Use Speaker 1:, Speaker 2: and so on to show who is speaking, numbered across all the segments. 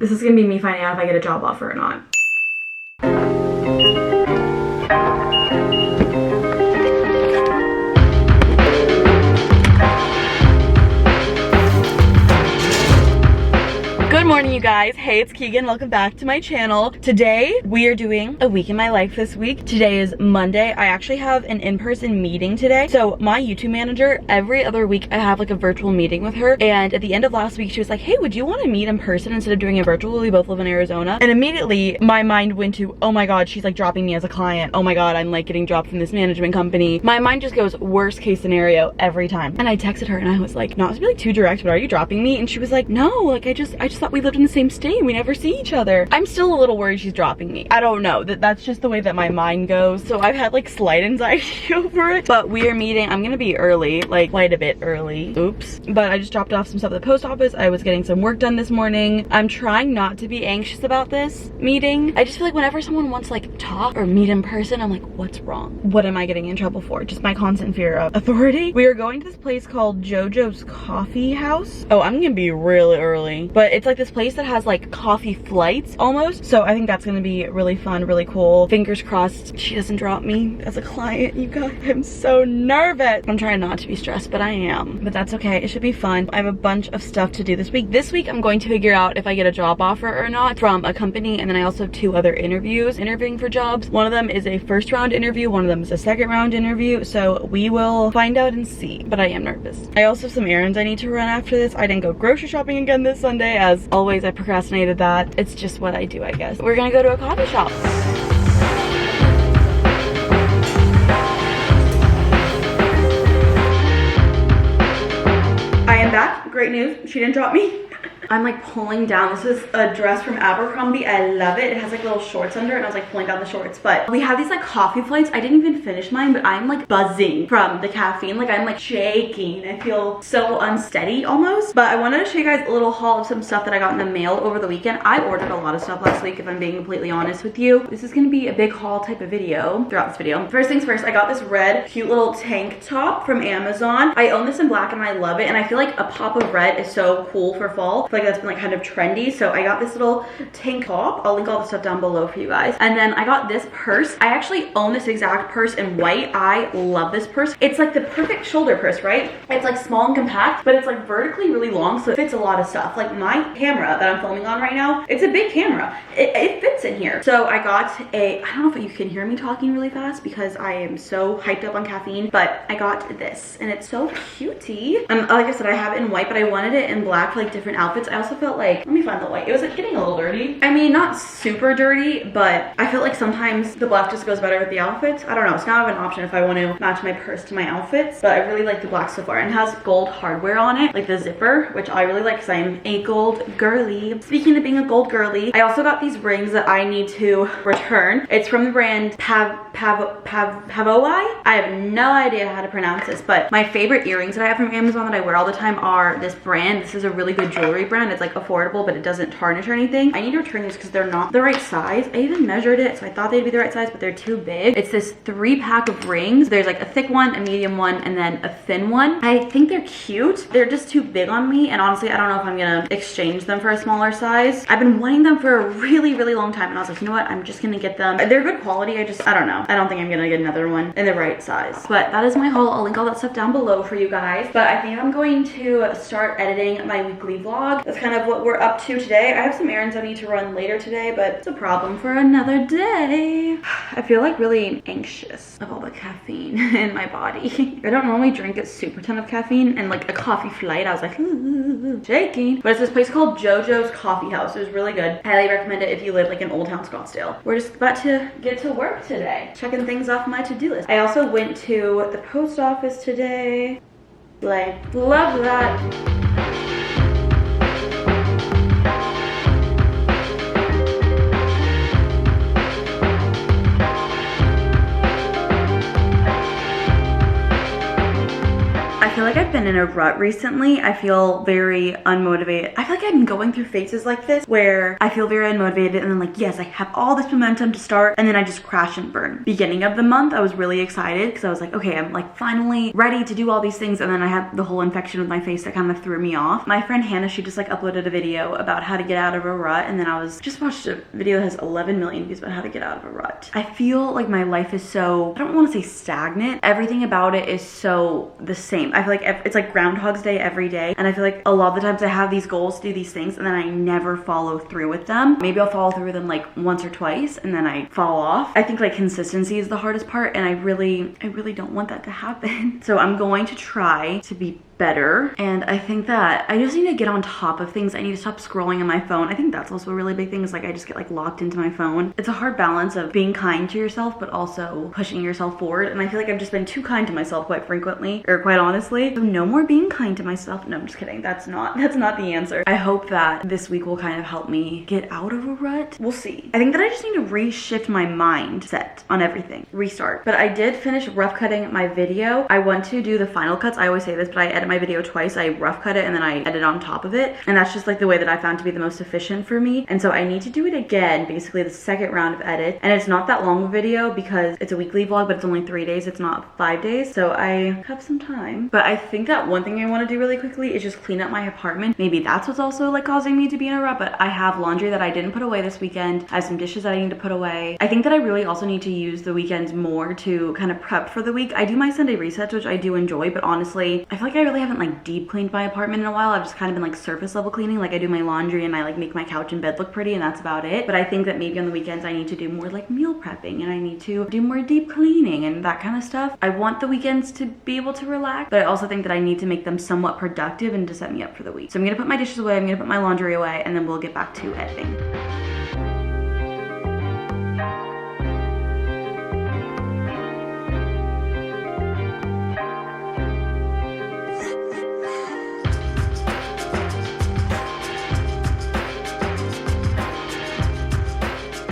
Speaker 1: This is gonna be me finding out if I get a job offer or not. Good morning, you guys. Hey, it's Keegan. Welcome back to my channel. Today, we are doing a week in my life this week. Today is Monday. I actually have an in-person meeting today. So my YouTube manager, every other week, I have like a virtual meeting with her. And at the end of last week, she was like, hey, would you want to meet in person instead of doing it virtual? We both live in Arizona. And immediately, my mind went to, oh my God, she's like dropping me as a client. Oh my God, I'm like getting dropped from this management company. My mind just goes worst case scenario every time. And I texted her and I was like, not to be like too direct, but are you dropping me? And she was like, no, like I just thought we lived in the same state and we never see each other. I'm still a little worried she's dropping me. I don't know, that's just the way that my mind goes. So I've had like slight anxiety over it, but we are meeting. I'm gonna be early, like quite a bit early. Oops. But I just dropped off some stuff at the post office. I was getting some work done this morning. I'm trying not to be anxious about this meeting. I just feel like whenever someone wants to like talk or meet in person, I'm like, what's wrong? What am I getting in trouble for? Just my constant fear of authority. We are going to this place called JoJo's Coffee House. Oh, I'm gonna be really early, but it's like this place that has like coffee flights almost. So I think that's gonna be really fun, really cool. Fingers crossed she doesn't drop me as a client, you guys. I'm so nervous. I'm trying not to be stressed, but I am. But that's okay, it should be fun. I have a bunch of stuff to do this week. This week I'm going to figure out if I get a job offer or not from a company, and then I also have 2 other interviewing for jobs. One of them is a first round interview, one of them is a second round interview. So we will find out and see, but I am nervous. I also have some errands I need to run after this. I didn't go grocery shopping again this Sunday. As always, I procrastinated that. It's just what I do, I guess. We're gonna go to a coffee shop. I am back. Great news. She didn't drop me. I'm like pulling down. This is a dress from Abercrombie. I love it. It has like little shorts under it, and I was like pulling down the shorts. But we have these like coffee flights. I didn't even finish mine, but I'm like buzzing from the caffeine. Like I'm like shaking. I feel so unsteady almost. But I wanted to show you guys a little haul of some stuff that I got in the mail over the weekend. I ordered a lot of stuff last week, if I'm being completely honest with you. This is gonna be a big haul type of video throughout this video. First things first, I got this red cute little tank top from Amazon. I own this in black and I love it. And I feel like a pop of red is so cool for fall. I feel like that's been like kind of trendy. So I got this little tank top. I'll link all the stuff down below for you guys. And then I got this purse. I actually own this exact purse in white. I love this purse. It's like the perfect shoulder purse, right? It's like small and compact, but it's like vertically really long, so it fits a lot of stuff. Like my camera that I'm filming on right now, it's a big camera. It fits in here. So I got I don't know if you can hear me talking really fast because I am so hyped up on caffeine, but I got this and it's so cutie. And like I said, I have it in white, but I wanted it in black for like different outfits. I also felt like, let me find the white. It was like getting a little dirty. I mean, not super dirty, but I feel like sometimes the black just goes better with the outfits. I don't know. It's kind of an option if I want to match my purse to my outfits, but I really like the black so far. And it has gold hardware on it, like the zipper, which I really like because I'm a gold girly. Speaking of being a gold girly, I also got these rings that I need to return. It's from the brand Pavoi. I have no idea how to pronounce this, but my favorite earrings that I have from Amazon that I wear all the time are this brand. This is a really good jewelry brand. It's like affordable, but it doesn't tarnish or anything. I need to return these because they're not the right size. I even measured it, so I thought they'd be the right size, but they're too big. It's this 3-pack of rings. There's like a thick one, a medium one, and then a thin one. I think they're cute. They're just too big on me, and honestly, I don't know if I'm gonna exchange them for a smaller size. I've been wanting them for a really, really long time, and I was like, you know what? I'm just gonna get them. They're good quality. I don't know. I don't think I'm gonna get another one in the right size. But that is my haul. I'll link all that stuff down below for you guys. But I think I'm going to start editing my weekly vlog. That's kind of what we're up to today. I have some errands I need to run later today, but it's a problem for another day. I feel like really anxious of all the caffeine in my body. I don't normally drink a super ton of caffeine, and like a coffee flight, I was like, shaking. But it's this place called JoJo's Coffee House. It was really good. Highly recommend it if you live like in Old Town Scottsdale. We're just about to get to work today. Checking things off my to-do list. I also went to the post office today. Like, love that. I feel like I've been been in a rut recently. I feel very unmotivated. I feel like I've been going through phases like this where I feel very unmotivated and then like, yes, I have all this momentum to start, and then I just crash and burn. Beginning of the month, I was really excited because I was like, okay, I'm like finally ready to do all these things, and then I had the whole infection with my face that kind of threw me off. My friend Hannah, she just like uploaded a video about how to get out of a rut, and then I was just watched a video that has 11 million views about how to get out of a rut. I feel like my life is so, I don't want to say stagnant. Everything about it is so the same. I feel like it's like Groundhog's Day every day, and I feel like a lot of the times I have these goals to do these things and then I never follow through with them. Maybe I'll follow through with them like once or twice and then I fall off. I think like consistency is the hardest part, and I really don't want that to happen. So I'm going to try to be better, and I think that I just need to get on top of things. I need to stop scrolling on my phone. I think that's also a really big thing, is like I just get like locked into my phone. It's a hard balance of being kind to yourself but also pushing yourself forward, and I feel like I've just been too kind to myself quite frequently, or quite honestly. So no more being kind to myself. No, I'm just kidding. That's not the answer. I hope that this week will kind of help me get out of a rut. We'll see. I think that I just need to reshift my mindset on everything, restart. But I did finish rough cutting my video. I want to do the final cuts. I always say this, but I edit my video twice. I rough cut it and then I edit on top of it, and that's just like the way that I found to be the most efficient for me. And so I need to do it again, basically the second round of edit, and it's not that long of a video because it's a weekly vlog, but it's only 3 days, it's not 5 days, so I have some time. But I think that one thing I want to do really quickly is just clean up my apartment. Maybe that's what's also like causing me to be in a rut, but I have laundry that I didn't put away this weekend. I have some dishes that I need to put away. I think that I really also need to use the weekends more to kind of prep for the week. I do my Sunday resets, which I do enjoy, but honestly I feel like I really haven't like deep cleaned my apartment in a while. I've just kind of been like surface level cleaning. Like I do my laundry and I like make my couch and bed look pretty, and that's about it. But I think that maybe on the weekends I need to do more like meal prepping, and I need to do more deep cleaning and that kind of stuff. I want the weekends to be able to relax, but I also think that I need to make them somewhat productive and to set me up for the week. So I'm gonna put my dishes away, I'm gonna put my laundry away, and then we'll get back to editing.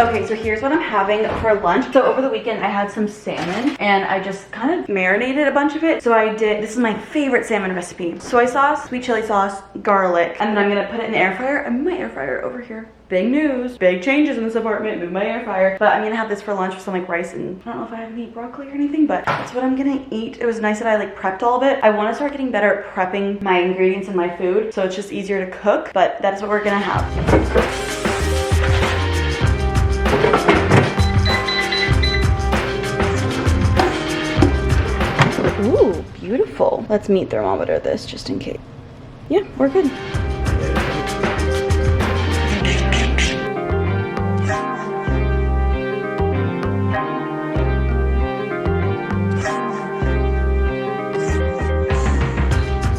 Speaker 1: Okay, so here's what I'm having for lunch. So over the weekend I had some salmon and I just kind of marinated a bunch of it. So I did, this is my favorite salmon recipe. Soy sauce, sweet chili sauce, garlic, and then I'm gonna put it in the air fryer. I moved my air fryer over here. Big news, big changes in this apartment, move my air fryer. But I'm gonna have this for lunch with some like rice, and I don't know if I have any broccoli or anything, but that's what I'm gonna eat. It was nice that I like prepped all of it. I wanna start getting better at prepping my ingredients in my food, so it's just easier to cook, but that is what we're gonna have. Ooh, beautiful. Let's meat thermometer this just in case. Yeah, we're good.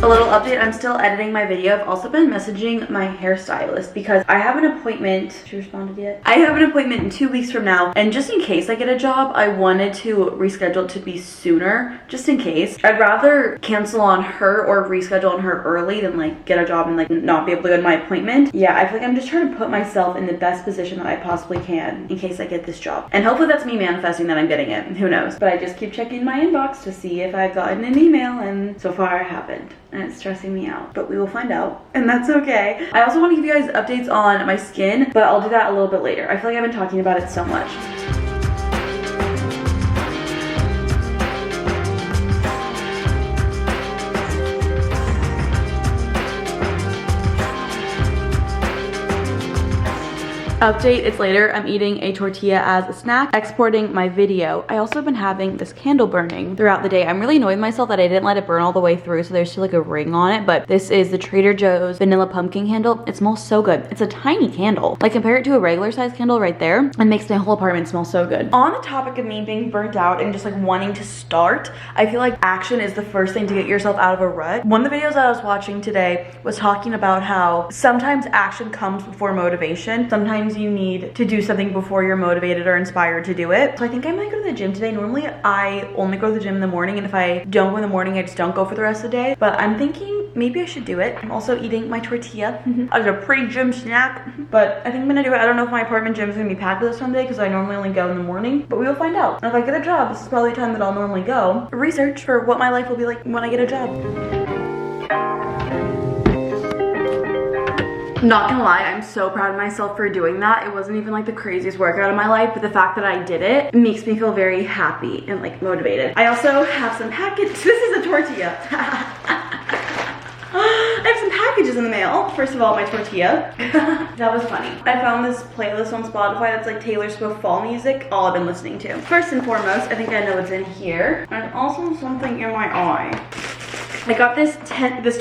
Speaker 1: A little update, I'm still editing my video. I've also been messaging my hairstylist because I have an appointment. She responded yet? I have an appointment in 2 weeks from now, and just in case I get a job, I wanted to reschedule it to be sooner, just in case. I'd rather cancel on her or reschedule on her early than like get a job and like not be able to go to my appointment. Yeah, I feel like I'm just trying to put myself in the best position that I possibly can in case I get this job. And hopefully that's me manifesting that I'm getting it. Who knows? But I just keep checking my inbox to see if I've gotten an email, and so far I haven't. And it's stressing me out, but we will find out, and that's okay. I also want to give you guys updates on my skin, but I'll do that a little bit later. I feel like I've been talking about it so much. Update, it's later. I'm eating a tortilla as a snack, exporting my video. I also have been having this candle burning throughout the day. I'm really annoyed with myself that I didn't let it burn all the way through, so there's still like a ring on it, but this is the Trader Joe's vanilla pumpkin candle. It smells so good. It's a tiny candle. Like compare it to a regular size candle right there, and makes my whole apartment smell so good. On the topic of me being burnt out and just like wanting to start, I feel like action is the first thing to get yourself out of a rut. One of the videos that I was watching today was talking about how sometimes action comes before motivation. Sometimes you need to do something before you're motivated or inspired to do it. So I think I might go to the gym today. Normally I only go to the gym in the morning, and if I don't go in the morning, I just don't go for the rest of the day. But I'm thinking maybe I should do it. I'm also eating my tortilla as a pre-gym snack, but I think I'm gonna do it. I don't know if my apartment gym is gonna be packed this Sunday because I normally only go in the morning, but we will find out. And if I get a job, this is probably the time that I'll normally go. Research for what my life will be like when I get a job. Not gonna lie, I'm so proud of myself for doing that. It wasn't even like the craziest workout of my life, but the fact that I did it makes me feel very happy and like motivated. I also have some package. This is a tortilla. I have some packages in the mail. First of all, my tortilla. That was funny. I found this playlist on Spotify that's like Taylor Swift fall music, all I've been listening to. First and foremost, I think I know what's in here. And also something in my eye. I got this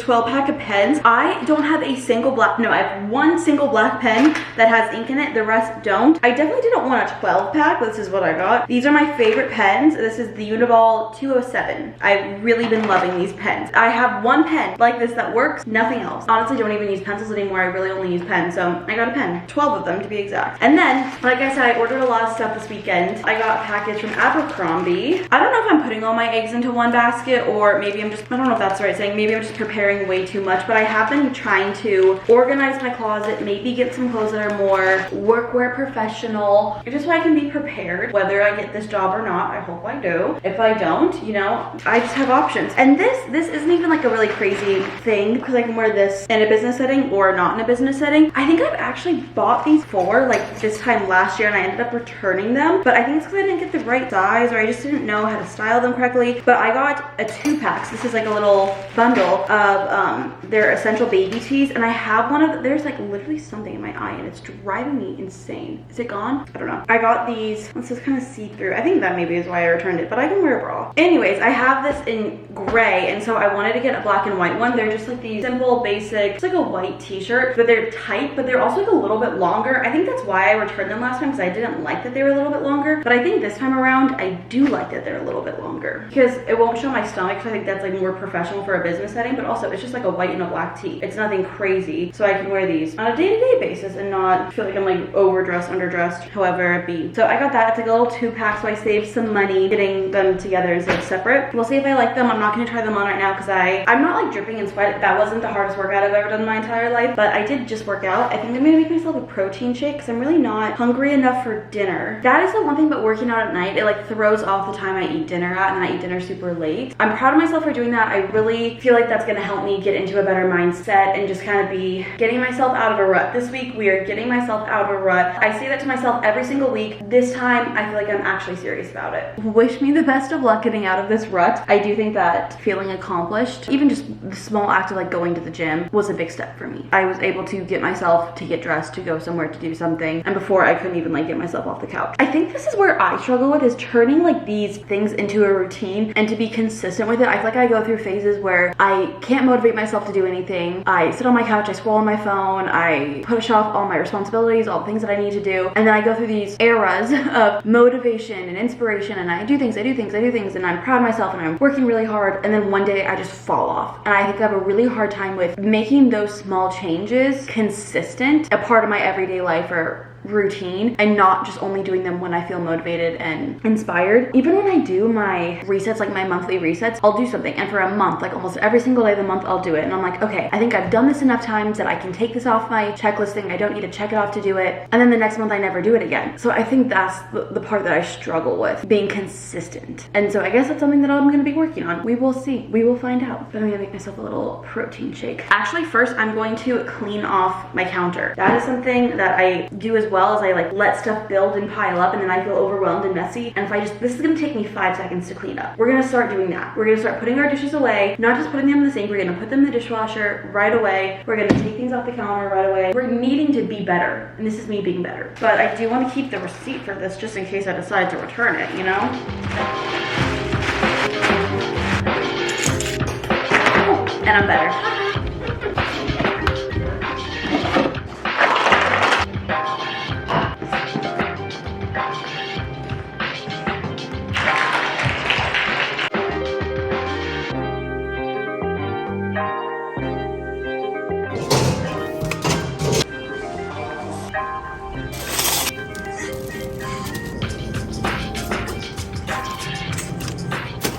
Speaker 1: 12 pack of pens. I don't have a single black, no, I have one single black pen that has ink in it. The rest don't. I definitely didn't want a 12 pack. This is what I got. These are my favorite pens. This is the Uniball 207. I've really been loving these pens. I have one pen like this that works, nothing else. Honestly, don't even use pencils anymore. I really only use pens. So I got a pen, 12 of them to be exact. And then, like I said, I ordered a lot of stuff this weekend. I got a package from Abercrombie. I don't know if I'm putting all my eggs into one basket or maybe I'm just, I don't know if that's the right saying. Maybe I'm just preparing way too much, but I have been trying to organize my closet, maybe get some clothes that are more workwear professional, just so I can be prepared whether I get this job or not. I hope I do. If I don't, you know, I just have options. And this isn't even like a really crazy thing because I can wear this in a business setting or not in a business setting. I think I've actually bought these for like this time last year and I ended up returning them, but I think it's because I didn't get the right size or I just didn't know how to style them correctly. But I got a 2-pack. So this is like a little bundle of their essential baby teas, and I have one of, there's like literally something in my eye and it's driving me insane. Is it gone? I don't know. I got these, this is kind of see-through. I think that maybe is why I returned it, but I can wear a bra. Anyways, I have this in gray, and so I wanted to get a black and white one. They're just like these simple, basic, it's like a white t-shirt, but they're tight, but they're also like a little bit longer. I think that's why I returned them last time, because I didn't like that they were a little bit longer, but I think this time around, I do like that they're a little bit longer, because it won't show my stomach, so I think that's like more professional for a business setting, but also it's just like a white and a black tee. It's nothing crazy, so I can wear these on a day-to-day basis and not feel like I'm like overdressed, underdressed, however it be. So I got that. It's like a little 2-pack, so I saved some money getting them together instead of separate. We'll see if I like them. I'm not going to try them on right now because I'm not like dripping in sweat. That wasn't the hardest workout I've ever done in my entire life, but I did just work out. I think I'm going to make myself a protein shake because I'm really not hungry enough for dinner. That is the one thing about working out at night. It like throws off the time I eat dinner at, and I eat dinner super late. I'm proud of myself for doing that. I really feel like that's going to help me get into a better mindset and just kind of be getting myself out of a rut. This week we are getting myself out of a rut. I say that to myself every single week. This time I feel like I'm actually serious about it. Wish me the best of luck getting out of this rut. I do think that feeling accomplished, even just the small act of like going to the gym, was a big step for me. I was able to get myself to get dressed to go somewhere to do something, and before I couldn't even like get myself off the couch. I think this is where I struggle with, is turning like these things into a routine and to be consistent with it. I feel like I go through phases where I can't motivate myself to do anything. I sit on my couch, I scroll on my phone, I push off all my responsibilities, all the things that I need to do, and then I go through these eras of motivation and inspiration, and I do things, and I'm proud of myself and I'm working really hard, and then one day I just fall off. And I think I have a really hard time with making those small changes consistent, a part of my everyday life or routine, and not just only doing them when I feel motivated and inspired. Even when I do my resets, like my monthly resets, I'll do something, and for a month, like almost every single day of the month, I'll do it, and I'm like, okay, I think I've done this enough times that I can take this off my checklist thing. I don't need to check it off to do it, and then the next month I never do it again. So I think that's the part that I struggle with, being consistent. And so I guess that's something that I'm going to be working on. We will see. We will find out. But I'm going to make myself a little protein shake. Actually, first I'm going to clean off my counter. That is something that I do as well, as I like let stuff build and pile up, and then I feel overwhelmed and messy. And if I just, this is gonna take me 5 seconds to clean up. We're gonna start doing that. We're gonna start putting our dishes away, not just putting them in the sink. We're gonna put them in the dishwasher right away. We're gonna take things off the counter right away. We're needing to be better, and this is me being better. But I do want to keep the receipt for this just in case I decide to return it, you know? Oh, and I'm better.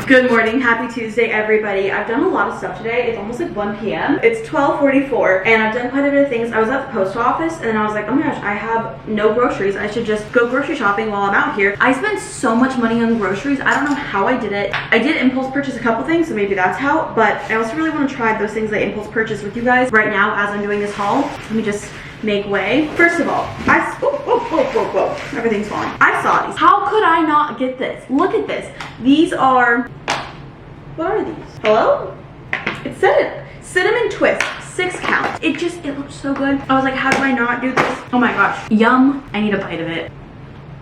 Speaker 1: Good morning, happy Tuesday, everybody. I've done a lot of stuff today. It's almost like 1 p.m. It's 12:44, and I've done quite a bit of things. I was at the post office, and then I was like, oh my gosh, I have no groceries. I should just go grocery shopping while I'm out here. I spent so much money on groceries. I don't know how I did it. I did impulse purchase a couple things, so maybe that's how, but I also really want to try those things I impulse purchase with you guys right now as I'm doing this haul. Let me just make way. First of all, whoa, everything's falling. I saw these. How could I not get this? Look at this. These are, what are these? Hello? It said cinnamon twist, 6 count. It looked so good. I was like, how do I not do this? Oh my gosh, yum. I need a bite of it.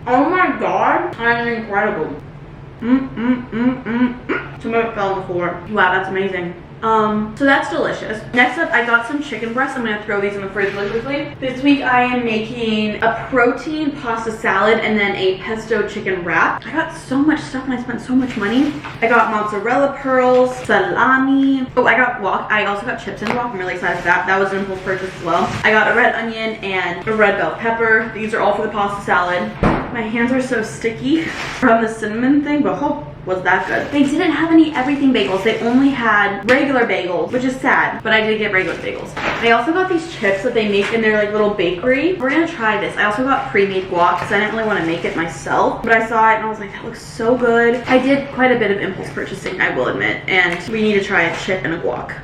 Speaker 1: Oh my god, that's incredible. Some of it fell on the floor. Wow, that's amazing. So that's delicious. Next up, I got some chicken breasts. I'm gonna throw these in the fridge really quickly. This week I am making a protein pasta salad and then a pesto chicken wrap. I got so much stuff and I spent so much money. I got mozzarella pearls, salami. Oh, I got guac. I also got chips and guac. I'm really excited for that. That was an impulse purchase as well. I got a red onion and a red bell pepper. These are all for the pasta salad. My hands are so sticky from the cinnamon thing, but was that good. They didn't have any everything bagels. They only had regular bagels, which is sad, but I did get regular bagels. I also got these chips that they make in their like little bakery. We're gonna try this. I also got pre-made guac because I didn't really want to make it myself, but I saw it and I was like, that looks so good. I did quite a bit of impulse purchasing, I will admit, and we need to try a chip and a guac.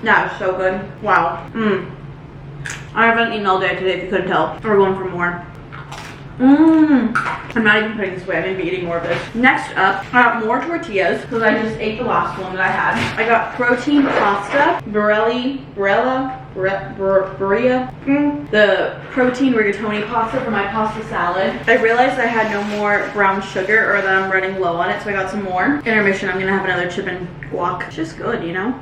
Speaker 1: That was so good. Wow. I haven't eaten all day today, if you couldn't tell. We're going for more. I'm not even putting this away. I'm gonna be eating more of this. Next up, I got more tortillas because I just ate the last one that I had. I got protein pasta, Birria, the protein rigatoni pasta for my pasta salad. I realized I had no more brown sugar or that I'm running low on it, so I got some more. Intermission, I'm gonna have another chip and guac. It's just good, you know?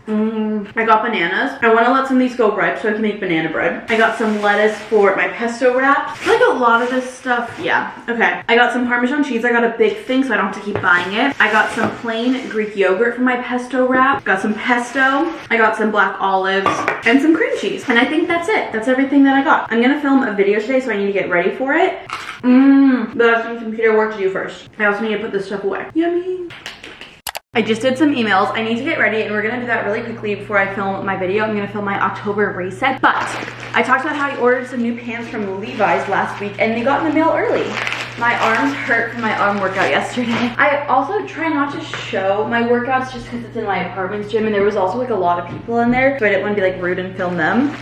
Speaker 1: I got bananas. I want to let some of these go ripe so I can make banana bread. I got some lettuce for my pesto wrap. I feel like a lot of this stuff, yeah. Okay. I got some Parmesan cheese. I got a big thing so I don't have to keep buying it. I got some plain Greek yogurt for my pesto wrap. Got some pesto. I got some black olives and some cream cheese. And I think that's it. That's everything that I got. I'm going to film a video today so I need to get ready for it. But I have some computer work to do first. I also need to put this stuff away. Yummy. I just did some emails. I need to get ready and we're gonna do that really quickly before I film my video. I'm gonna film my October reset, but I talked about how I ordered some new pants from Levi's last week and they got in the mail early. My arms hurt from my arm workout yesterday. I also try not to show my workouts just because it's in my apartment's gym and there was also like a lot of people in there, so I didn't want to be like rude and film them.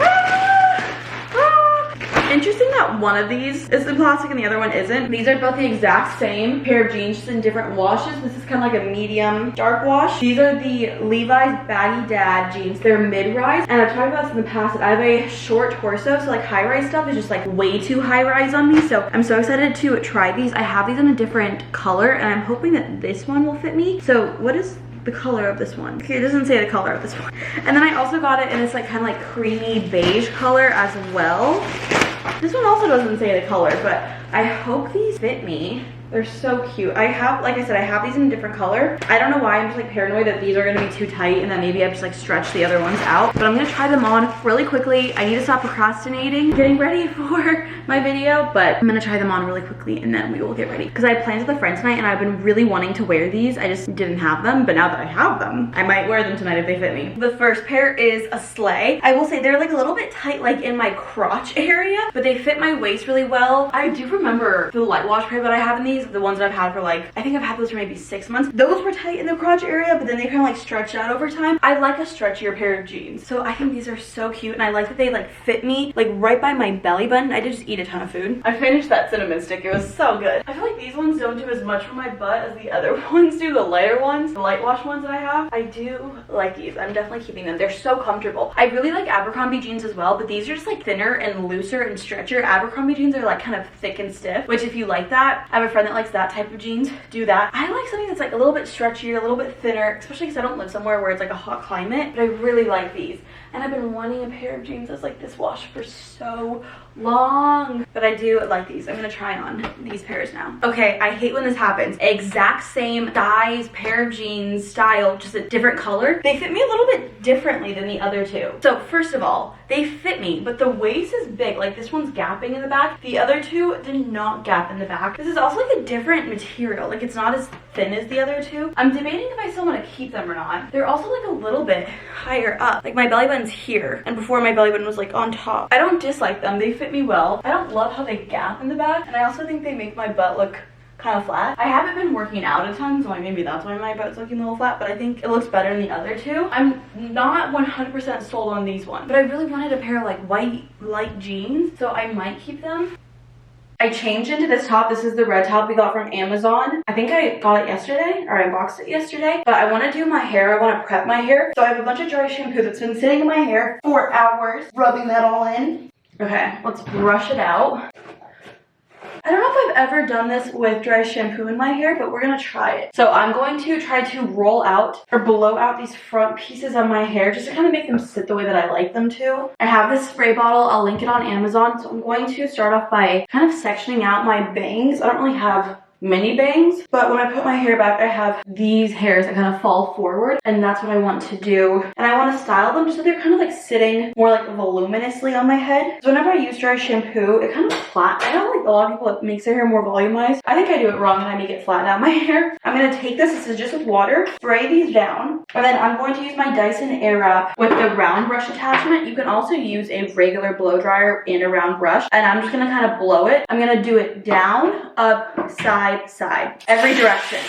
Speaker 1: Interesting that one of these is the plastic and the other one isn't. These are both the exact same pair of jeans, just in different washes. This is kind of like a medium dark wash. These are the Levi's Baggy Dad jeans. They're mid-rise, and I've talked about this in the past that I have a short torso, so like high-rise stuff is just like way too high-rise on me. So I'm so excited to try these. I have these in a different color, and I'm hoping that this one will fit me. So what is the color of this one? Okay, it doesn't say the color of this one. And then I also got it in this like kind of like creamy beige color as well. This one also doesn't say the color, but I hope these fit me. They're so cute. I have, like I said, I have these in a different color. I don't know why, I'm just like paranoid that these are gonna be too tight and that maybe I just like stretch the other ones out. But I'm gonna try them on really quickly. I need to stop procrastinating, getting ready for my video, but I'm gonna try them on really quickly and then we will get ready. Because I had plans with a friend tonight and I've been really wanting to wear these. I just didn't have them, but now that I have them, I might wear them tonight if they fit me. The first pair is a sleigh. I will say they're like a little bit tight like in my crotch area, but they fit my waist really well. I do remember the light wash pair that I have in these, the ones that I've had for like, I think I've had those for maybe 6 months. Those were tight in the crotch area, but then they kind of like stretched out over time. I like a stretchier pair of jeans. So I think these are so cute and I like that they like fit me like right by my belly button. I did just eat a ton of food. I finished that cinnamon stick. It was so good. I feel like these ones don't do as much for my butt as the other ones do, the lighter ones, the light wash ones that I have. I do like these. I'm definitely keeping them. They're so comfortable. I really like Abercrombie jeans as well, but these are just like thinner and looser and stretchier. Abercrombie jeans are like kind of thick and stiff, which if you like that, I have a friend that likes that type of jeans. Do that. I like something that's like a little bit stretchier, a little bit thinner, especially because I don't live somewhere where it's like a hot climate, but I really like these. And I've been wanting a pair of jeans that's like this wash for so long. But I do like these. I'm gonna try on these pairs now. Okay, I hate when this happens. Exact same size, pair of jeans, style, just a different color. They fit me a little bit differently than the other two. So first of all, they fit me, but the waist is big. Like this one's gapping in the back. The other two did not gap in the back. This is also like a different material. Like it's not as thin as the other two. I'm debating if I still want to keep them or not. They're also like a little bit higher up. Like my belly button's here, and before my belly button was like on top. I don't dislike them. They fit me well. I don't love how they gap in the back, and I also think they make my butt look kind of flat. I haven't been working out a ton, so maybe that's why my butt's looking a little flat, but I think it looks better than the other two. I'm not 100% sold on these ones, but I really wanted a pair of like white light jeans, so I might keep them. I changed into this top. This is the red top we got from Amazon. I think I got it yesterday, or I unboxed it yesterday, but I want to do my hair. I want to prep my hair. So I have a bunch of dry shampoo that's been sitting in my hair for hours, rubbing that all in. Okay, let's brush it out. I don't know if I've ever done this with dry shampoo in my hair, but we're gonna try it. So I'm going to try to roll out or blow out these front pieces of my hair just to kind of make them sit the way that I like them to. I have this spray bottle. I'll link it on Amazon. So I'm going to start off by kind of sectioning out my bangs. I don't really have mini bangs, but when I put my hair back, I have these hairs that kind of fall forward, and that's what I want to do. And I want to style them so they're kind of like sitting more like voluminously on my head. So whenever I use dry shampoo, it kind of flat. I know like a lot of people, it makes their hair more volumized. I think I do it wrong and I make it flatten out my hair. I'm going to take this is just with water, spray these down, and then I'm going to use my Dyson Airwrap with the round brush attachment. You can also use a regular blow dryer in a round brush, and I'm just going to kind of blow it. I'm going to do it down, up, side, every direction.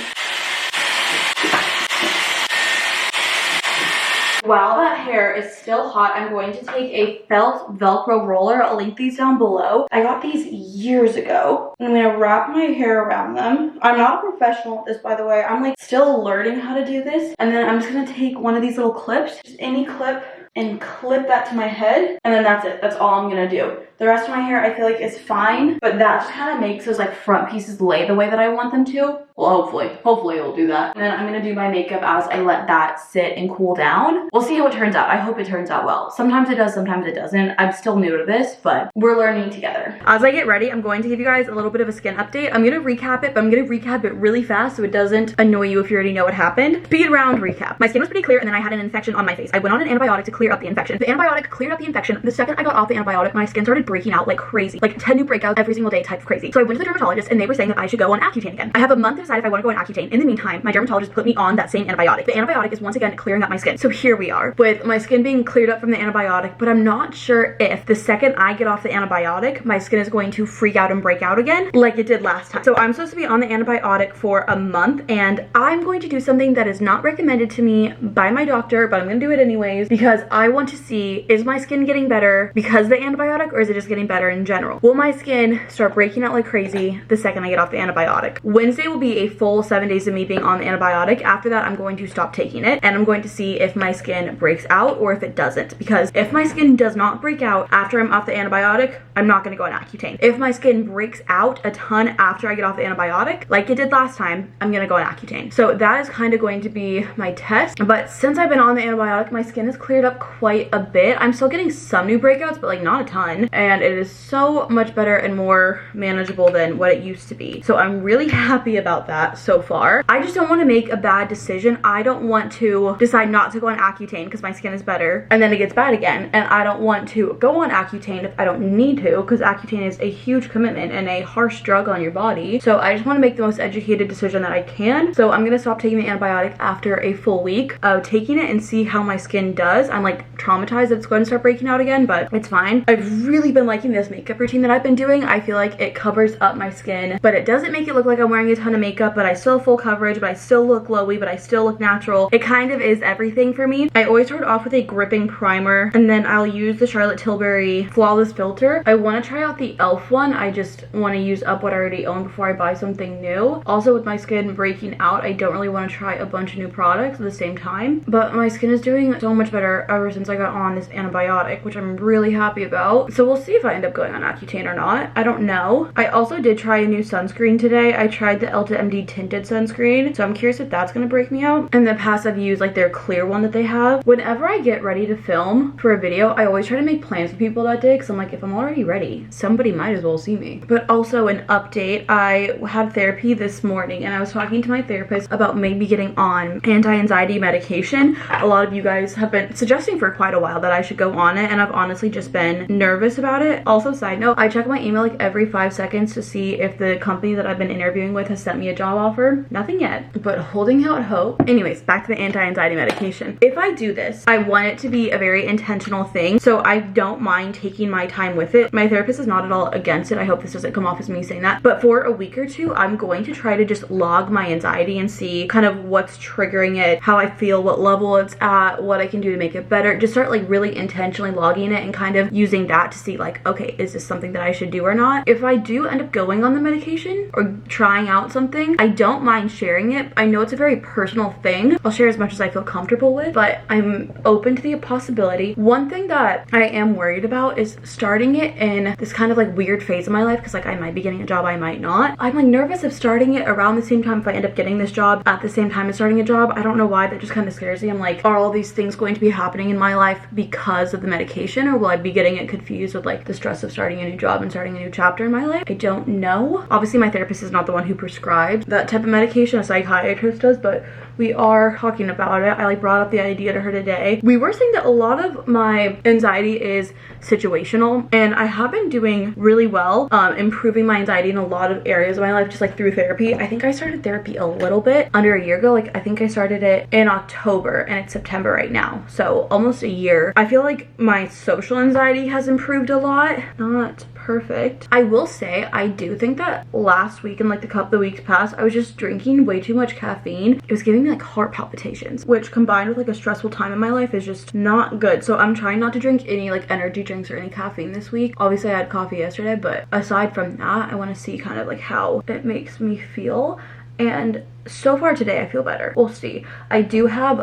Speaker 1: While that hair is still hot, I'm going to take a felt Velcro roller. I'll link these down below. I got these years ago. I'm gonna wrap my hair around them. I'm not a professional at this, by the way. I'm like still learning how to do this. And then I'm just gonna take one of these little clips, just any clip, and clip that to my head, and then that's it. That's all I'm gonna do. The rest of my hair I feel like is fine, but that just kind of makes those like front pieces lay the way that I want them to. Well, hopefully it'll do that. And then I'm gonna do my makeup as I let that sit and cool down. We'll see how it turns out. I hope it turns out well. Sometimes it does, sometimes it doesn't. I'm still new to this, but we're learning together. As I get ready, I'm going to give you guys a little bit of a skin update. I'm gonna recap it, but I'm gonna recap it really fast so it doesn't annoy you if you already know what happened. Speed round recap. My skin was pretty clear, and then I had an infection on my face. I went on an antibiotic to clear up the infection. The antibiotic cleared up the infection. The second I got off the antibiotic, my skin started breaking out like crazy, like 10 new breakouts every single day type of crazy. So I went to the dermatologist, and they were saying that I should go on Accutane again. I have a month to decide if I want to go on Accutane. In the meantime, my dermatologist put me on that same antibiotic. The antibiotic is once again clearing up my skin. So here we are with my skin being cleared up from the antibiotic, but I'm not sure if the second I get off the antibiotic, my skin is going to freak out and break out again like it did last time. So I'm supposed to be on the antibiotic for a month, and I'm going to do something that is not recommended to me by my doctor, but I'm going to do it anyways because I want to see, is my skin getting better because of the antibiotic, or is it just getting better in general? Will my skin start breaking out like crazy the second I get off the antibiotic? Wednesday will be a full 7 days of me being on the antibiotic. After that, I'm going to stop taking it, and I'm going to see if my skin breaks out or if it doesn't, because if my skin does not break out after I'm off the antibiotic, I'm not going to go on Accutane. If my skin breaks out a ton after I get off the antibiotic, like it did last time, I'm going to go on Accutane. So that is kind of going to be my test. But since I've been on the antibiotic, my skin has cleared up quite a bit. I'm still getting some new breakouts, but like not a ton, and it is so much better and more manageable than what it used to be. So I'm really happy about that so far. I just don't want to make a bad decision. I don't want to decide not to go on Accutane because my skin is better and then it gets bad again, and I don't want to go on Accutane if I don't need to, because Accutane is a huge commitment and a harsh drug on your body. So I just want to make the most educated decision that I can. So I'm gonna stop taking the antibiotic after a full week of taking it and see how my skin does. I'm like traumatized that it's going to start breaking out again, but it's fine. I've really been liking this makeup routine that I've been doing. I feel like it covers up my skin, but it doesn't make it look like I'm wearing a ton of makeup, but I still have full coverage, but I still look glowy, but I still look natural. It kind of is everything for me. I always start off with a gripping primer, and then I'll use the Charlotte Tilbury Flawless Filter. I want to try out the e.l.f. one. I just want to use up what I already own before I buy something new. Also, with my skin breaking out, I don't really want to try a bunch of new products at the same time, but my skin is doing so much better ever since I got on this antibiotic, which I'm really happy about. So we'll see if I end up going on Accutane or not. I don't know. I also did try a new sunscreen today. I tried the Elta MD tinted sunscreen, so I'm curious if that's gonna break me out. In the past, I've used like their clear one that they have. Whenever I get ready to film for a video, I always try to make plans with people that day, because I'm like, if I'm already ready, somebody might as well see me. But also an update, I had therapy this morning and I was talking to my therapist about maybe getting on anti-anxiety medication. A lot of you guys have been suggesting for quite a while that I should go on it, and I've honestly just been nervous about it. Also, side note, I check my email like every 5 seconds to see if the company that I've been interviewing with has sent me a job offer. Nothing yet, but holding out hope. Anyways, back to the anti-anxiety medication. If I do this, I want it to be a very intentional thing, so I don't mind taking my time with it. My therapist is not at all against it. I hope this doesn't come off as me saying that, but for a week or two, I'm going to try to just log my anxiety and see kind of what's triggering it, how I feel, what level it's at, what I can do to make it better. Just start like really intentionally logging it and kind of using that to see like, okay, is this something that I should do or not? If I do end up going on the medication or trying out something, I don't mind sharing it. I know it's a very personal thing. I'll share as much as I feel comfortable with, but I'm open to the possibility. One thing that I am worried about is starting it in this kind of like weird phase of my life, because like I might be getting a job, I might not. I'm like nervous of starting it around the same time if I end up getting this job at the same time as starting a job. I don't know why, that just kind of scares me. I'm like, are all these things going to be happening in my life because of the medication, or will I be getting it confused with like the stress of starting a new job and starting a new chapter in my life? I don't know. Obviously my therapist is not the one who prescribes that type of medication, a psychiatrist does, but we are talking about it. I like brought up the idea to her today. We were saying that a lot of my anxiety is situational, and I have been doing really well improving my anxiety in a lot of areas of my life, just like through therapy. I think I started therapy a little bit under a year ago. Like I think I started it in October and it's September right now, so almost a year. I feel like my social anxiety has improved a lot. Not perfect. I will say I do think that last week and like the couple of weeks past, I was just drinking way too much caffeine. It was giving me like heart palpitations, which combined with like a stressful time in my life is just not good. So I'm trying not to drink any like energy drinks or any caffeine this week. Obviously I had coffee yesterday, but aside from that, I want to see kind of like how it makes me feel. And so far today I feel better. We'll see. I do have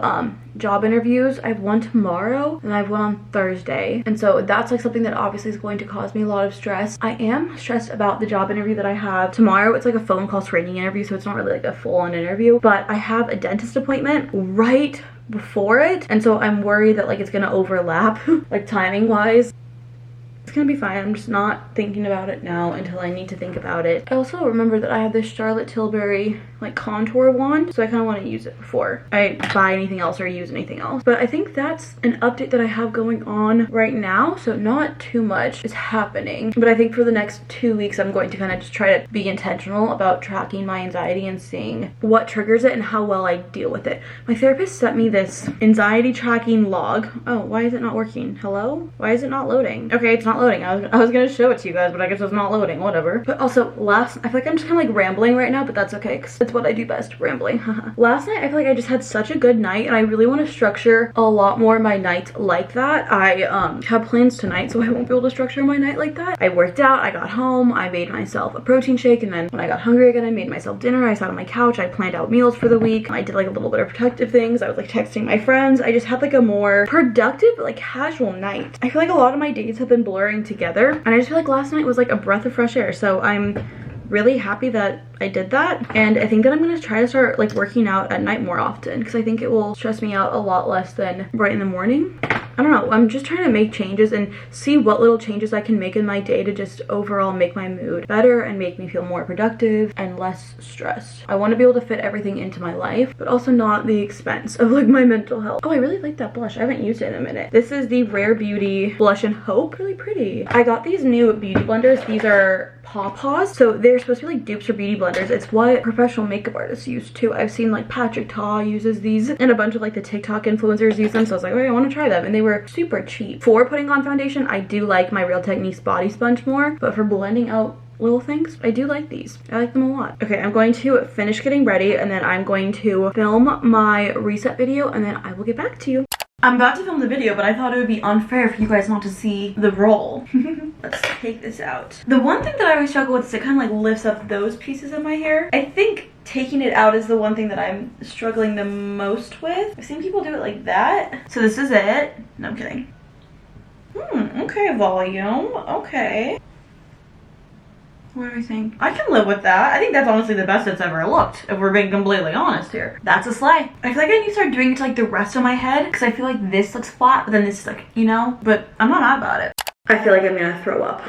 Speaker 1: job interviews. I have one tomorrow and I have one on Thursday, and so that's like something that obviously is going to cause me a lot of stress. I am stressed about the job interview that I have tomorrow. It's like a phone call screening interview, so it's not really like a full-on interview, but I have a dentist appointment right before it, and so I'm worried that like it's gonna overlap like timing wise. It's gonna be fine. I'm just not thinking about it now until I need to think about it. I also remember that I have this Charlotte Tilbury like contour wand, so I kind of want to use it before I buy anything else or use anything else. But I think that's an update that I have going on right now, so not too much is happening. But I think for the next 2 weeks I'm going to kind of just try to be intentional about tracking my anxiety and seeing what triggers it and how well I deal with it. My therapist sent me this anxiety tracking log. Oh, why is it not working? Hello? Why is it not loading? Okay, it's not loading. I was gonna show it to you guys, but I guess it's not loading. Whatever. But also I feel like I'm just kind of like rambling right now, but that's okay because it's what I do best, rambling. Last night I feel like I just had such a good night, and I really want to structure a lot more of my nights like that. I have plans tonight, so I won't be able to structure my night like that. I worked out, I got home, I made myself a protein shake, and then when I got hungry again I made myself dinner. I sat on my couch, I planned out meals for the week. I did like a little bit of protective things. I was like texting my friends. I just had like a more productive but like casual night. I feel like a lot of my days have been blurring together, and I just feel like last night was like a breath of fresh air, so I'm really happy that I did that. And I think that I'm gonna try to start like working out at night more often, because I think it will stress me out a lot less than right in the morning. I don't know, I'm just trying to make changes and see what little changes I can make in my day to just overall make my mood better and make me feel more productive and less stressed. I want to be able to fit everything into my life, but also not at the expense of like my mental health. Oh, I really like that blush. I haven't used it in a minute. This is the Rare Beauty Blush and Hope. Really pretty. I got these new beauty blenders. These are Pawpaws, so they're supposed to be like dupes for beauty blenders. It's what professional makeup artists use too. I've seen like Patrick Ta uses these, and a bunch of like the TikTok influencers use them, so I was like, okay, I want to try them, and they were super cheap. For putting on foundation, I do like my Real Techniques body sponge more, but for blending out little things, I do like these. I like them a lot. Okay, I'm going to finish getting ready, and then I'm going to film my reset video, and then I will get back to you. I'm about to film the video, but I thought it would be unfair for you guys not to see the roll. Let's take this out. The one thing that I always struggle with is it kind of like lifts up those pieces of my hair. I think taking it out is the one thing that I'm struggling the most with. I've seen people do it like that. So this is it. No, I'm kidding. Okay, volume. Okay. What do we think? I can live with that. I think that's honestly the best it's ever looked, if we're being completely honest here. That's a slay. I feel like I need to start doing it to like the rest of my head, because I feel like this looks flat, but then this is like, you know, but I'm not mad about it. I feel like I'm gonna throw up.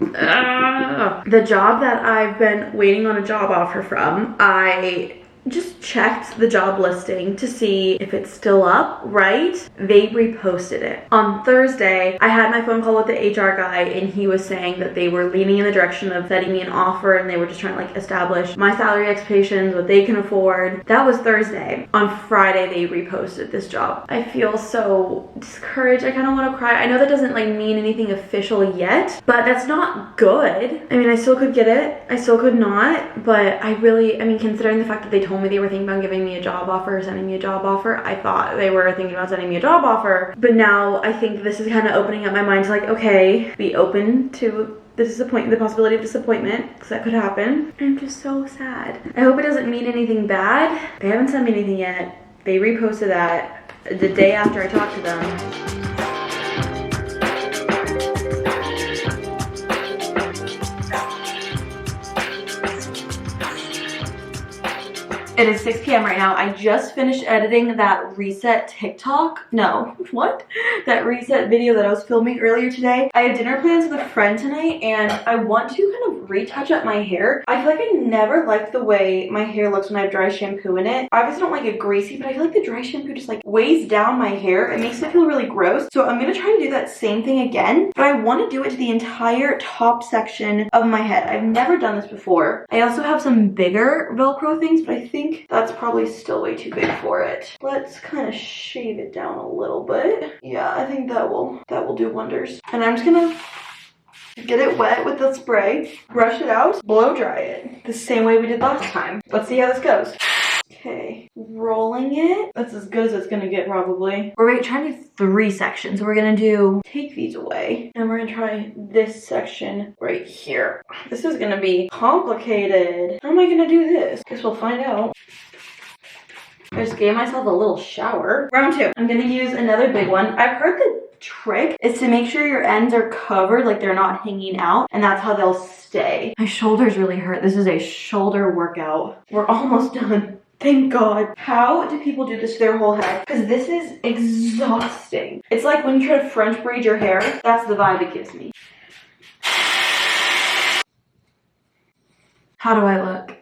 Speaker 1: The job that I've been waiting on a job offer from, I just checked the job listing to see if it's still up, right? They reposted it. On Thursday, I had my phone call with the HR guy and he was saying that they were leaning in the direction of setting me an offer and they were just trying to like establish my salary expectations, what they can afford. That was Thursday. On Friday, they reposted this job. I feel so discouraged. I kind of want to cry. I know that doesn't like mean anything official yet, but that's not good. I mean, I still could get it. I still could not, but I mean, considering the fact that they told me they were thinking about giving me a job offer, sending me a job offer, I thought they were thinking about sending me a job offer. But now I think this is kind of opening up my mind to like, okay, be open to the possibility of disappointment, because that could happen. I'm just so sad. I hope it doesn't mean anything bad. They haven't sent me anything yet. They reposted that the day after I talked to them. It is 6 p.m. right now. I just finished editing that reset TikTok. No, what? That reset video that I was filming earlier today. I had dinner plans with a friend tonight and I want to kind of retouch up my hair. I feel like I never liked the way my hair looks when I have dry shampoo in it. I obviously don't like it greasy, but I feel like the dry shampoo just like weighs down my hair. It makes it feel really gross. So I'm gonna try to do that same thing again, but I want to do it to the entire top section of my head. I've never done this before. I also have some bigger Velcro things, but I think that's probably still way too big for it. Let's kind of shave it down a little bit. Yeah, I think that will do wonders. And I'm just gonna get it wet with the spray, brush it out, blow dry it the same way we did last time. Let's see how this goes. Okay, rolling it. That's as good as it's gonna get probably. We're trying to do 3 sections. We're gonna take these away and we're gonna try this section right here. This is gonna be complicated. How am I gonna do this? Guess we'll find out. I just gave myself a little shower. Round 2. I'm gonna use another big one. I've heard the trick is to make sure your ends are covered, like they're not hanging out, and that's how they'll stay. My shoulders really hurt. This is a shoulder workout. We're almost done. Thank God. How do people do this to their whole head? Because this is exhausting. It's like when you try to French braid your hair, that's the vibe it gives me. How do I look?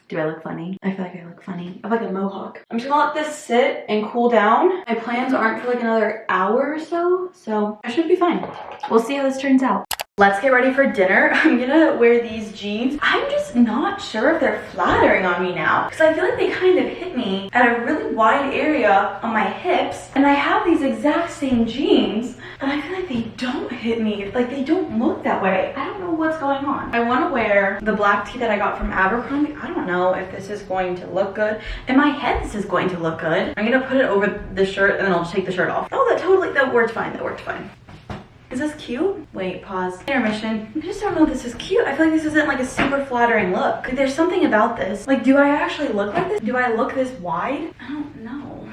Speaker 1: Do I look funny? I feel like I look funny. I have like a mohawk. I'm just gonna let this sit and cool down. My plans aren't for like another hour or so I should be fine. We'll see how this turns out. Let's get ready for dinner. I'm gonna wear these jeans. I'm just not sure if they're flattering on me now, because I feel like they kind of hit me at a really wide area on my hips, and I have these exact same jeans, but I feel like they don't hit me. Like they don't look that way. I don't know what's going on. I want to wear the black tee that I got from Abercrombie. I don't know if this is going to look good. In my head, this is going to look good. I'm gonna put it over the shirt and then I'll just take the shirt off. Oh, that worked fine. That worked fine. Is this cute? Wait, pause. Intermission. I just don't know if this is cute. I feel like this isn't like a super flattering look. Like there's something about this. Like, do I actually look like this? Do I look this wide? I don't know.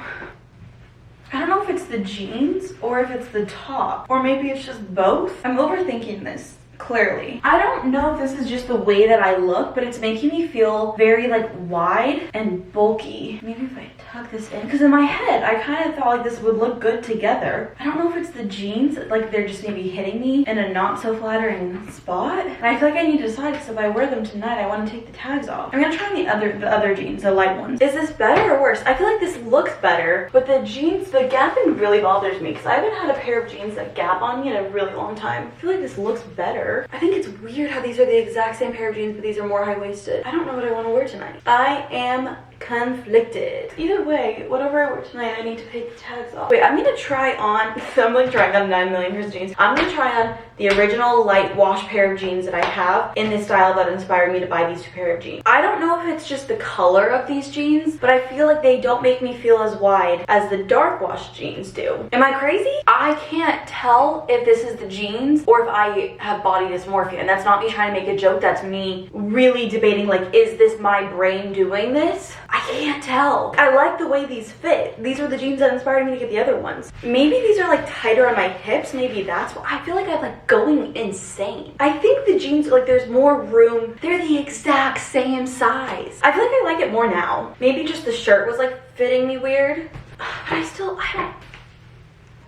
Speaker 1: I don't know if it's the jeans or if it's the top, or maybe it's just both. I'm overthinking this. Clearly. I don't know if this is just the way that I look, but it's making me feel very like wide and bulky. Maybe if I tuck this in, because in my head I kind of thought like this would look good together. I don't know if it's the jeans, like they're just maybe hitting me in a not so flattering spot, and I feel like I need to decide, because if I wear them tonight I want to take the tags off. I'm gonna try the other jeans, the light ones. Is this better or worse? I feel like this looks better, but the jeans, the gapping really bothers me, because I haven't had a pair of jeans that gap on me in a really long time. I feel like this looks better. I think it's weird how these are the exact same pair of jeans, but these are more high-waisted. I don't know what I want to wear tonight. I am conflicted. Either way, whatever I wear tonight, I need to take the tags off. Wait, I'm gonna try on, I'm like trying on 9 million pairs of jeans. I'm gonna try on the original light wash pair of jeans that I have in the style that inspired me to buy these 2 pair of jeans. I don't know if it's just the color of these jeans, but I feel like they don't make me feel as wide as the dark wash jeans do. Am I crazy? I can't tell if this is the jeans or if I have body dysmorphia, and that's not me trying to make a joke. That's me really debating, like, is this my brain doing this? I can't tell. I like the way these fit. These are the jeans that inspired me to get the other ones. Maybe these are like tighter on my hips. Maybe that's what I feel like. I have like going insane. I think the jeans, like there's more room. They're the exact same size. I feel like I like it more now. Maybe just the shirt was like fitting me weird. But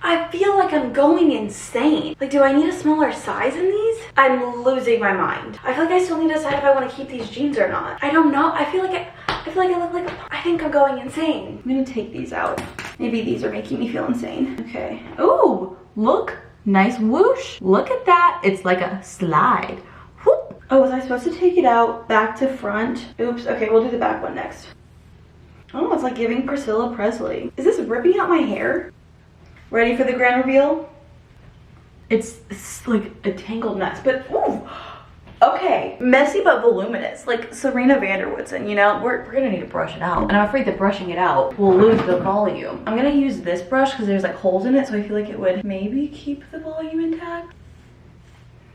Speaker 1: I feel like I'm going insane. Like, do I need a smaller size in these? I'm losing my mind. I feel like I still need to decide if I want to keep these jeans or not. I don't know. I feel like I look like I think I'm going insane. I'm gonna take these out. Maybe these are making me feel insane. Okay. Ooh, look. Nice whoosh. Look at that. It's like a slide. Whoop. Oh, was I supposed to take it out back to front? Oops. Okay, we'll do the back one next. Oh, it's like giving Priscilla Presley. Is this ripping out my hair? Ready for the grand reveal? It's like a tangled mess, but ooh. Okay, messy but voluminous, like Serena Vanderwoodson, you know? We're gonna need to brush it out. And I'm afraid that brushing it out will lose the volume. I'm gonna use this brush because there's like holes in it, so I feel like it would maybe keep the volume intact.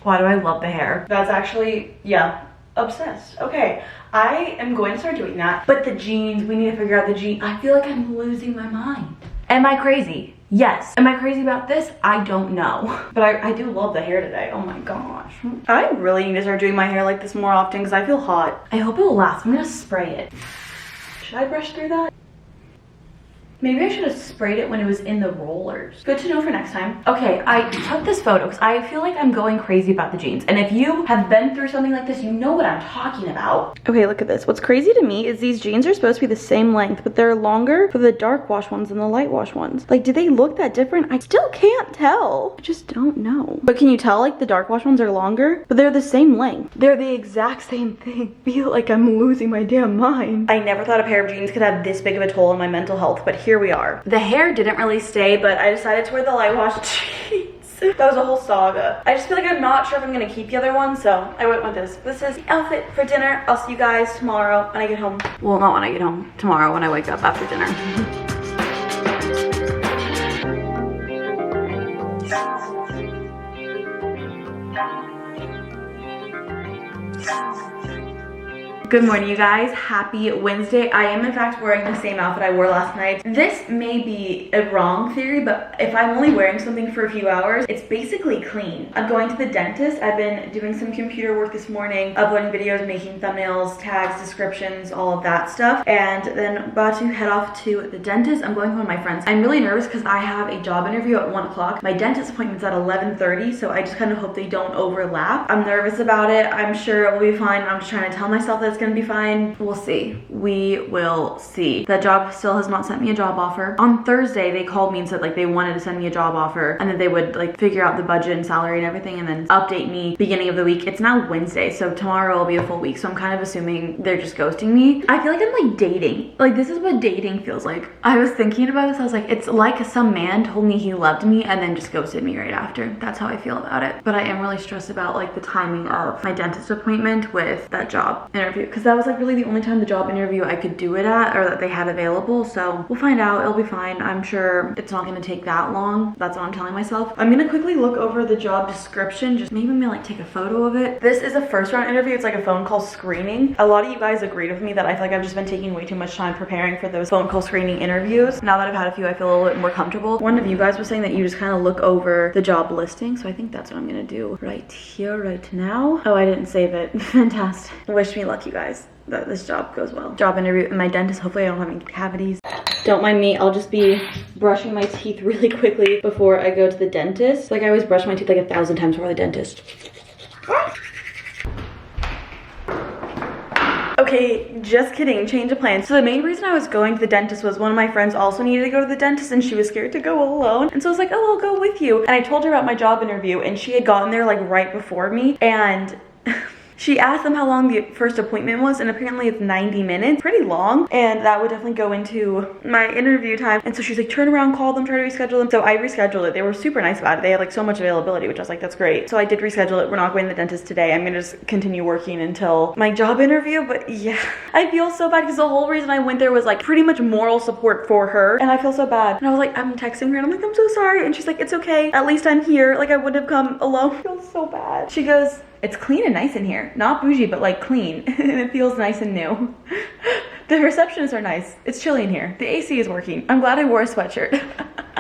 Speaker 1: Why do I love the hair? That's actually, yeah, obsessed. Okay, I am going to start doing that. But the jeans, we need to figure out the jeans. I feel like I'm losing my mind. Am I crazy? Yes. Am I crazy about this? I don't know. But I do love the hair today. Oh my gosh. I really need to start doing my hair like this more often because I feel hot. I hope it will last. I'm gonna spray it. Should I brush through that? Maybe I should have sprayed it when it was in the rollers. Good to know for next time. Okay, I took this photo because I feel like I'm going crazy about the jeans. And if you have been through something like this, you know what I'm talking about. Okay, look at this. What's crazy to me is these jeans are supposed to be the same length, but they're longer for the dark wash ones than the light wash ones. Like, do they look that different? I still can't tell. I just don't know. But can you tell like the dark wash ones are longer? But they're the same length. They're the exact same thing. I feel like I'm losing my damn mind. I never thought a pair of jeans could have this big of a toll on my mental health, but here we are. The hair didn't really stay, but I decided to wear the light wash jeans. That was a whole saga. I just feel like I'm not sure if I'm gonna keep the other one, so I went with this. This is the outfit for dinner. I'll see you guys tomorrow when I get home. Well, not when I get home. Tomorrow when I wake up after dinner. Good morning, you guys. Happy Wednesday. I am in fact wearing the same outfit I wore last night. This may be a wrong theory, but if I'm only wearing something for a few hours, it's basically clean. I'm going to the dentist. I've been doing some computer work this morning, uploading videos, making thumbnails, tags, descriptions, all of that stuff, and then about to head off to the dentist. I'm going home with my friends. I'm really nervous because I have a job interview at 1 o'clock. My dentist appointment's at 11:30, so I just kind of hope they don't overlap. I'm nervous about it. I'm sure it will be fine. I'm just trying to tell myself that it's gonna be fine. We'll see. We will see. That job still has not sent me a job offer. On Thursday, they called me and said like they wanted to send me a job offer and then they would like figure out the budget and salary and everything and then update me beginning of the week. It's now Wednesday, so tomorrow will be a full week. So I'm kind of assuming they're just ghosting me. I feel like I'm like dating. Like this is what dating feels like. I was thinking about this. I was like, it's like some man told me he loved me and then just ghosted me right after. That's how I feel about it. But I am really stressed about like the timing of my dentist appointment with that job interview because that was like really the only time the job interview I could do it at or that they had available. So we'll find out. It'll be fine. I'm sure it's not going to take that long. That's what I'm telling myself. I'm going to quickly look over the job description. Just maybe I'm going to like take a photo of it. This is a first round interview. It's like a phone call screening. A lot of you guys agreed with me that I feel like I've just been taking way too much time preparing for those phone call screening interviews. Now that I've had a few, I feel a little bit more comfortable. One of you guys was saying that you just kind of look over the job listing. So I think that's what I'm going to do right here, right now. Oh, I didn't save it. Fantastic. Wish me luck, you guys, that this job goes well. Job interview in my dentist. Hopefully I don't have any cavities. Don't mind me. I'll just be brushing my teeth really quickly before I go to the dentist. Like I always brush my teeth like 1,000 times before the dentist. Okay, just kidding, change of plans. So the main reason I was going to the dentist was one of my friends also needed to go to the dentist and she was scared to go alone. And so I was like, oh, I'll go with you. And I told her about my job interview and she had gotten there like right before me and she asked them how long the first appointment was, and apparently it's 90 minutes, pretty long, and that would definitely go into my interview time. And so she's like, turn around, call them, try to reschedule them. So I rescheduled it. They were super nice about it. They had like so much availability, which I was like, that's great. So I did reschedule it. We're not going to the dentist today. I'm gonna just continue working until my job interview. But yeah, I feel so bad because the whole reason I went there was like pretty much moral support for her, and I feel so bad. And I was like, I'm texting her and I'm like, I'm so sorry. And she's like, it's okay. At least I'm here. Like I wouldn't have come alone. I feel so bad. She goes, it's clean and nice in here. Not bougie, but like clean. And it feels nice and new. The receptionists are nice. It's chilly in here. The AC is working. I'm glad I wore a sweatshirt.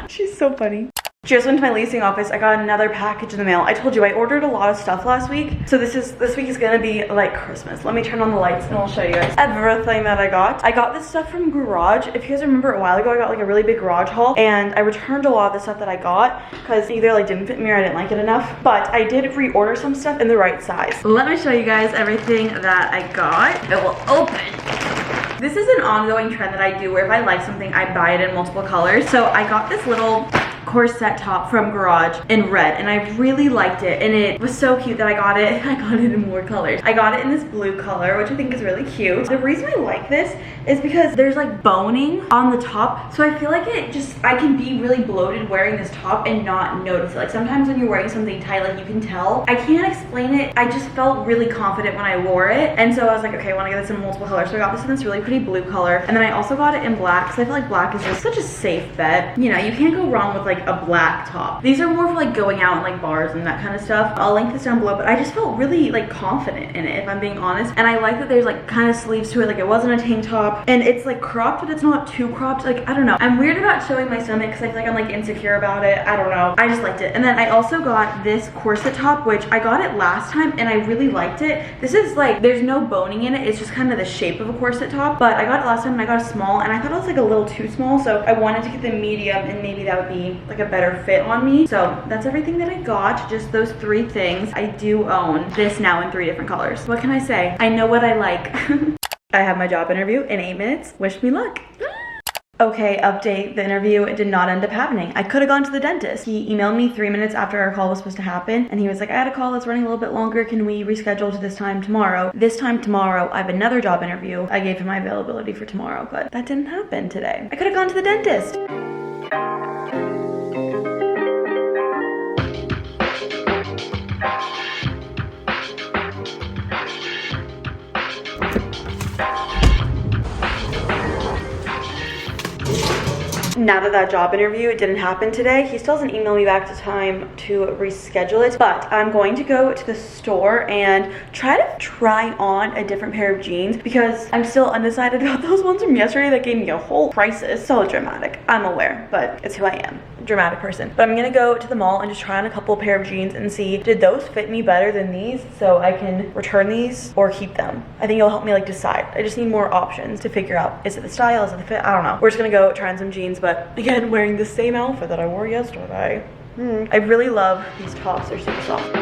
Speaker 1: She's so funny. Just went to my leasing office. I got another package in the mail. I told you I ordered a lot of stuff last week. So this week is gonna be like Christmas. Let me turn on the lights and I'll show you guys everything that I got. I got this stuff from Garage. If you guys remember a while ago, I got like a really big Garage haul and I returned a lot of the stuff that I got because either like didn't fit me or I didn't like it enough. But I did reorder some stuff in the right size. Let me show you guys everything that I got. It will open. This is an ongoing trend that I do where if I like something, I buy it in multiple colors. So I got this little corset top from Garage in red and I really liked it and it was so cute that I got it. I got it in more colors. I got it in this blue color, which I think is really cute. The reason I like this is because there's like boning on the top, so I feel like I can be really bloated wearing this top and not notice it. Like sometimes when you're wearing something tight, like you can tell. I can't explain it. I just felt really confident when I wore it, and so I was like, okay, I want to get this in multiple colors. So I got this in this really pretty blue color, and then I also got it in black because I feel like black is just such a safe bet. You know, you can't go wrong with like a black top. These are more for like going out in like bars and that kind of stuff. I'll link this down below, but I just felt really like confident in it, if I'm being honest. And I like that there's like kind of sleeves to it. Like it wasn't a tank top and it's like cropped, but it's not too cropped. Like, I don't know. I'm weird about showing my stomach because I feel like I'm like insecure about it. I don't know. I just liked it. And then I also got this corset top, which I got it last time and I really liked it. This is like, there's no boning in it. It's just kind of the shape of a corset top, but I got it last time and I got a small and I thought it was like a little too small. So I wanted to get the medium and maybe that would be like a better fit on me. So that's everything that I got, just those 3 things. I do own this now in 3 different colors. What can I say? I know what I like. I have my job interview in 8 minutes. Wish me luck. Okay, update. The interview did not end up happening. I could have gone to the dentist. He emailed me 3 minutes after our call was supposed to happen and he was like, I had a call that's running a little bit longer. Can we reschedule to this time tomorrow? This time tomorrow, I have another job interview. I gave him my availability for tomorrow, but that didn't happen today. I could have gone to the dentist. Now that job interview didn't happen today, he still hasn't emailed me back to time to reschedule it, but I'm going to go to the store and try on a different pair of jeans because I'm still undecided about those ones from yesterday that gave me a whole crisis. So dramatic, I'm aware, but it's who I am. Dramatic person. But I'm gonna go to the mall and just try on a couple pair of jeans and see, did those fit me better than these so I can return these or keep them? I think it'll help me like decide. I just need more options to figure out, is it the style, is it the fit? I don't know. We're just gonna go try on some jeans, but again, wearing the same outfit that I wore yesterday. I really love these tops, they're super soft.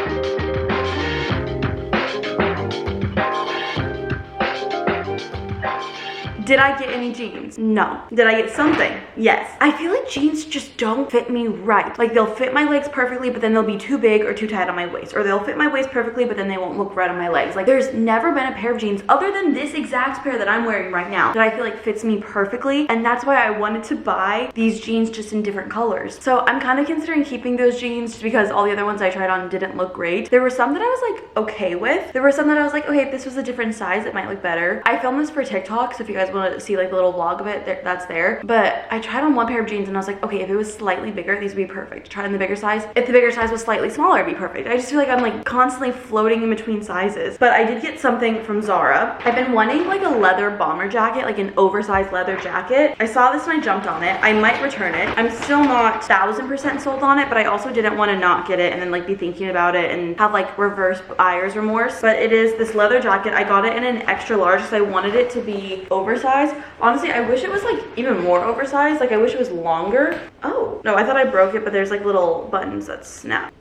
Speaker 1: Did I get any jeans? No. Did I get something? Yes. I feel like jeans just don't fit me right. Like they'll fit my legs perfectly, but then they'll be too big or too tight on my waist. Or they'll fit my waist perfectly, but then they won't look right on my legs. Like there's never been a pair of jeans other than this exact pair that I'm wearing right now that I feel like fits me perfectly. And that's why I wanted to buy these jeans just in different colors. So I'm kind of considering keeping those jeans because all the other ones I tried on didn't look great. There were some that I was like okay with. There were some that I was like, okay, if this was a different size, it might look better. I filmed this for TikTok, so if you guys want to see like the little vlog of it, that's there. But I tried on one pair of jeans and I was like, okay, if it was slightly bigger, these would be perfect. Try on the bigger size. If the bigger size was slightly smaller, it'd be perfect. I just feel like I'm like constantly floating in between sizes. But I did get something from Zara. I've been wanting like a leather bomber jacket, like an oversized leather jacket. I saw this and I jumped on it. I might return it. I'm still not 1000% sold on it, but I also didn't want to not get it and then like be thinking about it and have like reverse buyer's remorse. But it is this leather jacket. I got it in an extra large because I wanted it to be oversized. Honestly, I wish it was like even more oversized. Like I wish it was longer. Oh, no, I thought I broke it, but there's like little buttons that snap.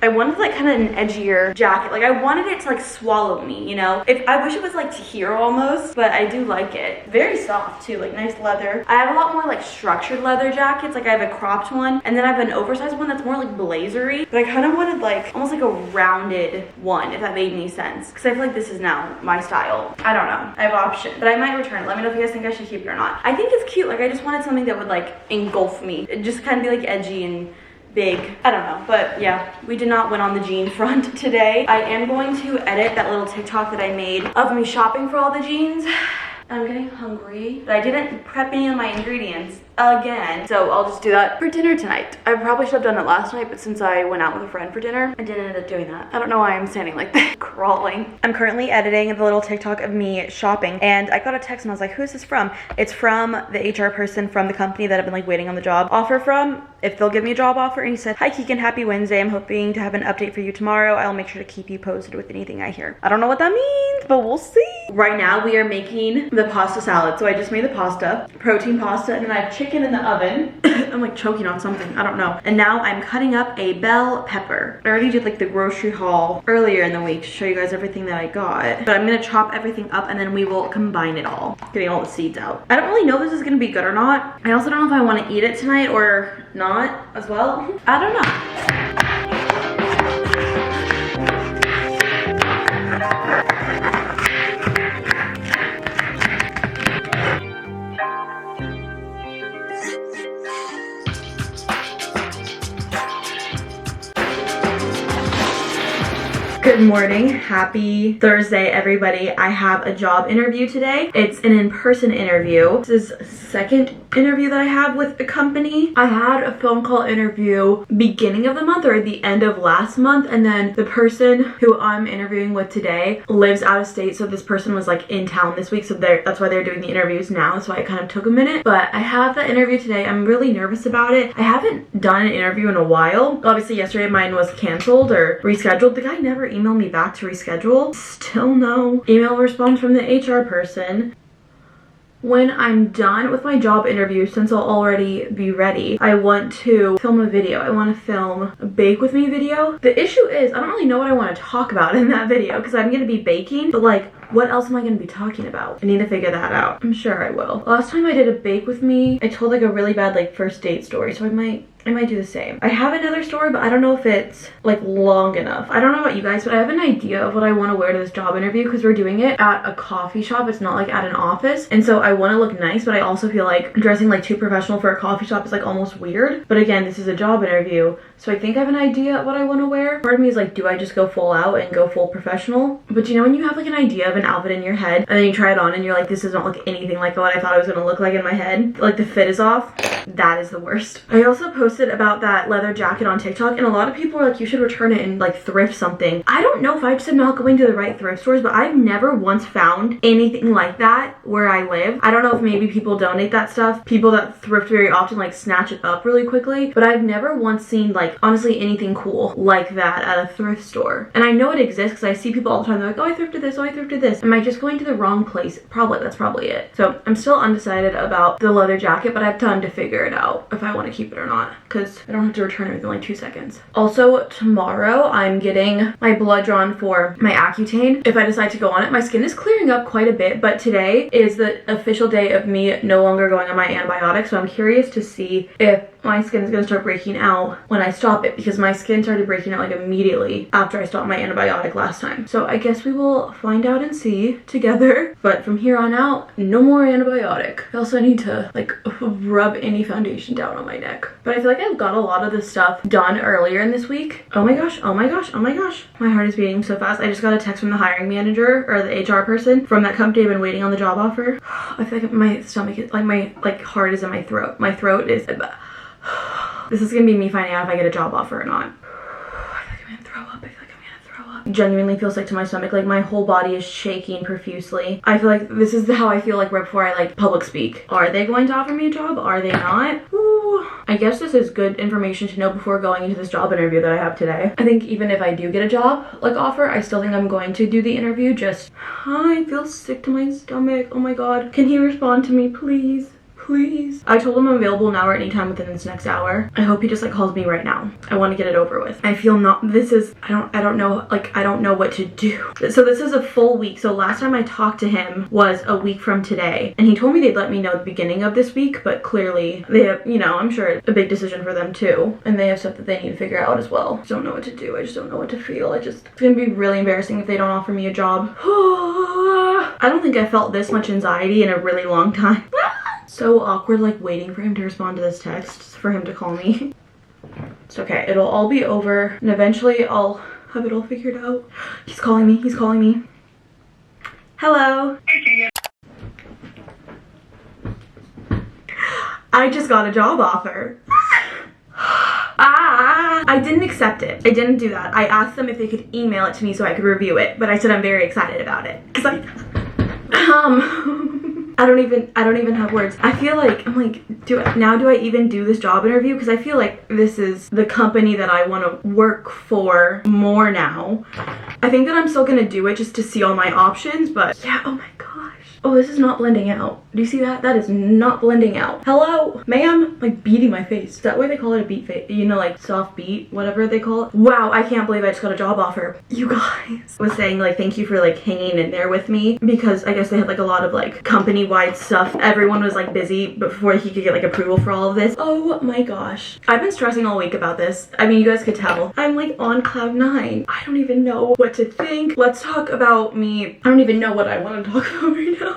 Speaker 1: I wanted like kind of an edgier jacket. Like I wanted it to like swallow me, you know? I wish it was like to here almost, but I do like it. Very soft too, like nice leather. I have a lot more like structured leather jackets. Like I have a cropped one and then I have an oversized one that's more like blazery, but I kind of wanted like almost like a rounded one, if that made any sense. Because I feel like this is now my style. I don't know. I have options, but I might return it. Let me know if you guys think I should keep it or not. I think it's cute. Like I just wanted something that would like engulf me. It just kind of be like edgy and big. I don't know, but yeah, we did not win on the jean front today. I am going to edit that little TikTok that I made of me shopping for all the jeans. I'm getting hungry, but I didn't prep any of my ingredients. again. So I'll just do that for dinner tonight. I probably should have done it last night, but since I went out with a friend for dinner, I didn't end up doing that. I don't know why I'm standing like that, crawling. I'm currently editing the little TikTok of me shopping, and I got a text and I was like, who's this from? It's from the HR person from the company that I've been like waiting on the job offer from, if they'll give me a job offer. And he said, hi Keegan, happy Wednesday. I'm hoping to have an update for you tomorrow. I'll make sure to keep you posted with anything I hear. I don't know what that means, but we'll see. Right now we are making the pasta salad. So I just made the pasta, protein pasta, and then I have chicken in the oven. I'm like choking on something, I don't know. And now I'm cutting up a bell pepper. I already did like the grocery haul earlier in the week to show you guys everything that I got. But I'm gonna chop everything up and then we will combine it all, getting all the seeds out. I don't really know if this is gonna be good or not. I also don't know if I want to eat it tonight or not as well. I don't know. Good morning, happy Thursday everybody. I have a job interview today. It's an in-person interview. This is the second interview that I have with a company. I had a phone call interview beginning of the month or at the end of last month, and then the person who I'm interviewing with today lives out of state, so this person was like in town this week, so that's why they're doing the interviews now. So I kind of took a minute, but I have the interview today. I'm really nervous about it. I haven't done an interview in a while. Obviously yesterday mine was canceled or rescheduled. The guy never emailed me back to reschedule. Still no email response from the HR person. When I'm done with my job interview, since I'll already be ready, I want to film a video. I want to film a bake with me video. The issue is I don't really know what I want to talk about in that video because I'm going to be baking, but like what else am I going to be talking about? I need to figure that out. I'm sure I will. Last time I did a bake with me, I told like a really bad like first date story, so I might do the same. I have another story, but I don't know if it's like long enough. I don't know about you guys, but I have an idea of what I want to wear to this job interview because we're doing it at a coffee shop. It's not like at an office. And so I want to look nice, but I also feel like dressing like too professional for a coffee shop is like almost weird. But again, this is a job interview, so I think I have an idea of what I want to wear. Part of me is like, do I just go full out and go full professional? But you know when you have like an idea of an outfit in your head and then you try it on and you're like, this doesn't look anything like what I thought it was going to look like in my head. Like the fit is off. That is the worst. I also posted about that leather jacket on TikTok, and a lot of people are like, you should return it and like thrift something. I don't know if I just am not going to the right thrift stores, but I've never once found anything like that where I live. I don't know if maybe people donate that stuff. People that thrift very often like snatch it up really quickly, but I've never once seen like honestly anything cool like that at a thrift store. And I know it exists because I see people all the time. They're like, oh, I thrifted this, oh, I thrifted this. Am I just going to the wrong place? Probably. That's probably it. So I'm still undecided about the leather jacket, but I have time to figure it out if I want to keep it or not because I don't have to return it within like 2 seconds. Also, tomorrow I'm getting my blood drawn for my Accutane. If I decide to go on it, my skin is clearing up quite a bit, but today is the official day of me no longer going on my antibiotics, so I'm curious to see if my skin is going to start breaking out when I stop it, because my skin started breaking out like immediately after I stopped my antibiotic last time. So I guess we will find out and see together, but from here on out, no more antibiotic. I also need to like rub any foundation down on my neck, but I feel like I've got a lot of this stuff done earlier in this week. Oh my gosh, oh my gosh, oh my gosh. My heart is beating so fast. I just got a text from the hiring manager or the HR person from that company. I've been waiting on the job offer. I feel like my stomach is like my heart is in my throat. My throat is this is gonna be me finding out if I get a job offer or not. Genuinely feel sick to my stomach. Like my whole body is shaking profusely. I feel like this is how I feel like right before I like public speak. Are they going to offer me a job? Are they not? Ooh. I guess this is good information to know before going into this job interview that I have today. I think even if I do get a job like offer, I still think I'm going to do the interview. Just I feel sick to my stomach. Oh my god. Can he respond to me, please? Please. I told him I'm available now or anytime within this next hour. I hope he just like calls me right now. I want to get it over with. I feel I don't know, like I don't know what to do. So this is a full week. So last time I talked to him was a week from today, and he told me they'd let me know at the beginning of this week, but clearly they have, you know, I'm sure it's a big decision for them too, and they have stuff that they need to figure out as well. I just don't know what to do. I just don't know what to feel. It's gonna be really embarrassing if they don't offer me a job. I don't think I felt this much anxiety in a really long time. So awkward, like waiting for him to respond to this text, for him to call me. It's okay, it'll all be over, and eventually I'll have it all figured out. He's calling me, he's calling me. Hello. I just got a job offer. I didn't accept it. I didn't do that. I asked them if they could email it to me so I could review it, but I said I'm very excited about it. Cause I don't even have words. I feel like, I'm like, do I even do this job interview? Because I feel like this is the company that I want to work for more now. I think that I'm still gonna do it just to see all my options, but yeah, oh my gosh. Oh, this is not blending out. Do you see that? That is not blending out. Hello, ma'am? Like beating my face. Is that why they call it a beat face? You know, like soft beat, whatever they call it. Wow, I can't believe I just got a job offer. You guys. Was saying like, thank you for like hanging in there with me, because I guess they had like a lot of like company-wide stuff. Everyone was like busy before he could get like approval for all of this. Oh my gosh. I've been stressing all week about this. I mean, you guys could tell. I'm like on cloud 9. I don't even know what to think. Let's talk about me. I don't even know what I want to talk about right now.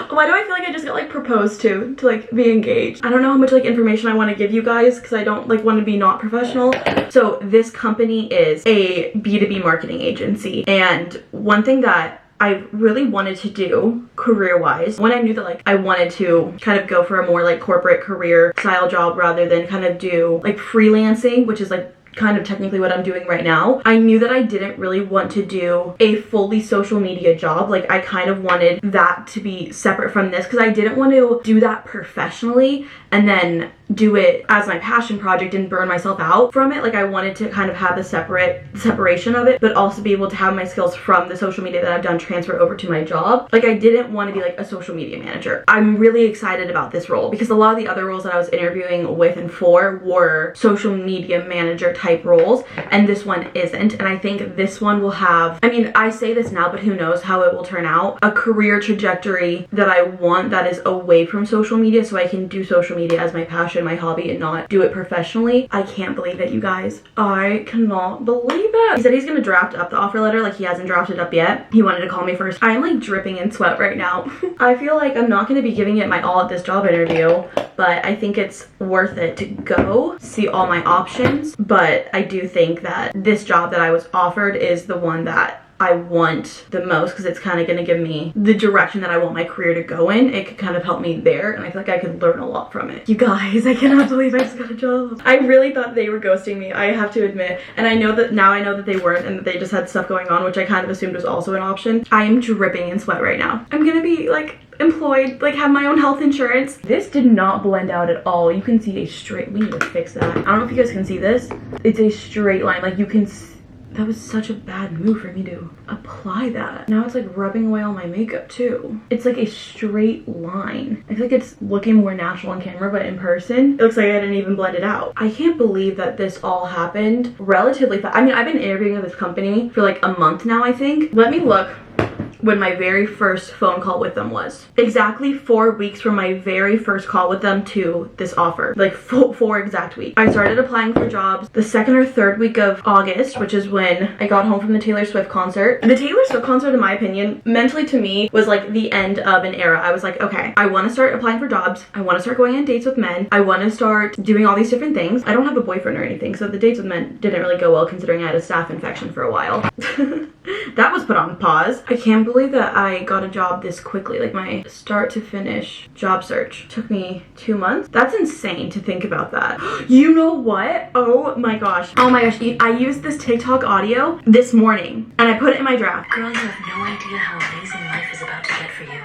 Speaker 1: Why do I feel like I just got like proposed to like be engaged? I don't know how much like information I want to give you guys because I don't like want to be not professional. So this company is a B2B marketing agency, and one thing that I really wanted to do career-wise, when I knew that like I wanted to kind of go for a more like corporate career style job rather than kind of do like freelancing, which is like kind of technically what I'm doing right now, I knew that I didn't really want to do a fully social media job. Like I kind of wanted that to be separate from this because I didn't want to do that professionally and then do it as my passion project and burn myself out from it. Like I wanted to kind of have the separation of it, but also be able to have my skills from the social media that I've done transfer over to my job. Like I didn't want to be like a social media manager. I'm really excited about this role because a lot of the other roles that I was interviewing with and for were social media manager type roles, and this one isn't. And I think this one will have, I mean, I say this now, but who knows how it will turn out, a career trajectory that I want that is away from social media so I can do social media as my passion, my hobby, and not do it professionally. I can't believe it, you guys. I cannot believe it. He said he's gonna draft up the offer letter. Like he hasn't drafted up yet. He wanted to call me first. I'm like dripping in sweat right now. I feel like I'm not gonna be giving it my all at this job interview, but I think it's worth it to go see all my options. But I do think that this job that I was offered is the one that I want the most because it's kind of going to give me the direction that I want my career to go in. It could kind of help me there, and I feel like I could learn a lot from it. You guys, I cannot believe I just got a job. I really thought they were ghosting me, I have to admit, and I know that now I know that they weren't and that they just had stuff going on, which I kind of assumed was also an option. I am dripping in sweat right now. I'm gonna be like employed, like have my own health insurance. This did not blend out at all. You can see a straight, we need to fix that. I don't know if you guys can see this. It's a straight line, like you can see. That was such a bad move for me to apply that. Now it's like rubbing away all my makeup too. It's like a straight line. I feel like it's looking more natural on camera, but in person, it looks like I didn't even blend it out. I can't believe that this all happened relatively fast. I mean, I've been interviewing with this company for like a month now, I think. Let me look when my very first phone call with them was. Exactly 4 weeks from my very first call with them to this offer. Like 4 exact weeks. I started applying for jobs the 2nd or 3rd week of August, which is when I got home from the Taylor Swift concert. The Taylor Swift concert, in my opinion, mentally to me was like the end of an era. I was like, okay, I want to start applying for jobs. I want to start going on dates with men. I want to start doing all these different things. I don't have a boyfriend or anything, so the dates with men didn't really go well considering I had a staph infection for a while. That was put on pause. I can't believe that I got a job this quickly. Like my start to finish job search took me 2 months. That's insane to think about that. You know what? Oh my gosh. Oh my gosh. I used this TikTok audio this morning and I put it in my draft.
Speaker 2: Girl, you have no idea how amazing life is about to get for you.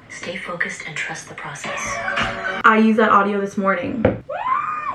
Speaker 2: Stay focused and trust the process.
Speaker 1: I used that audio this morning.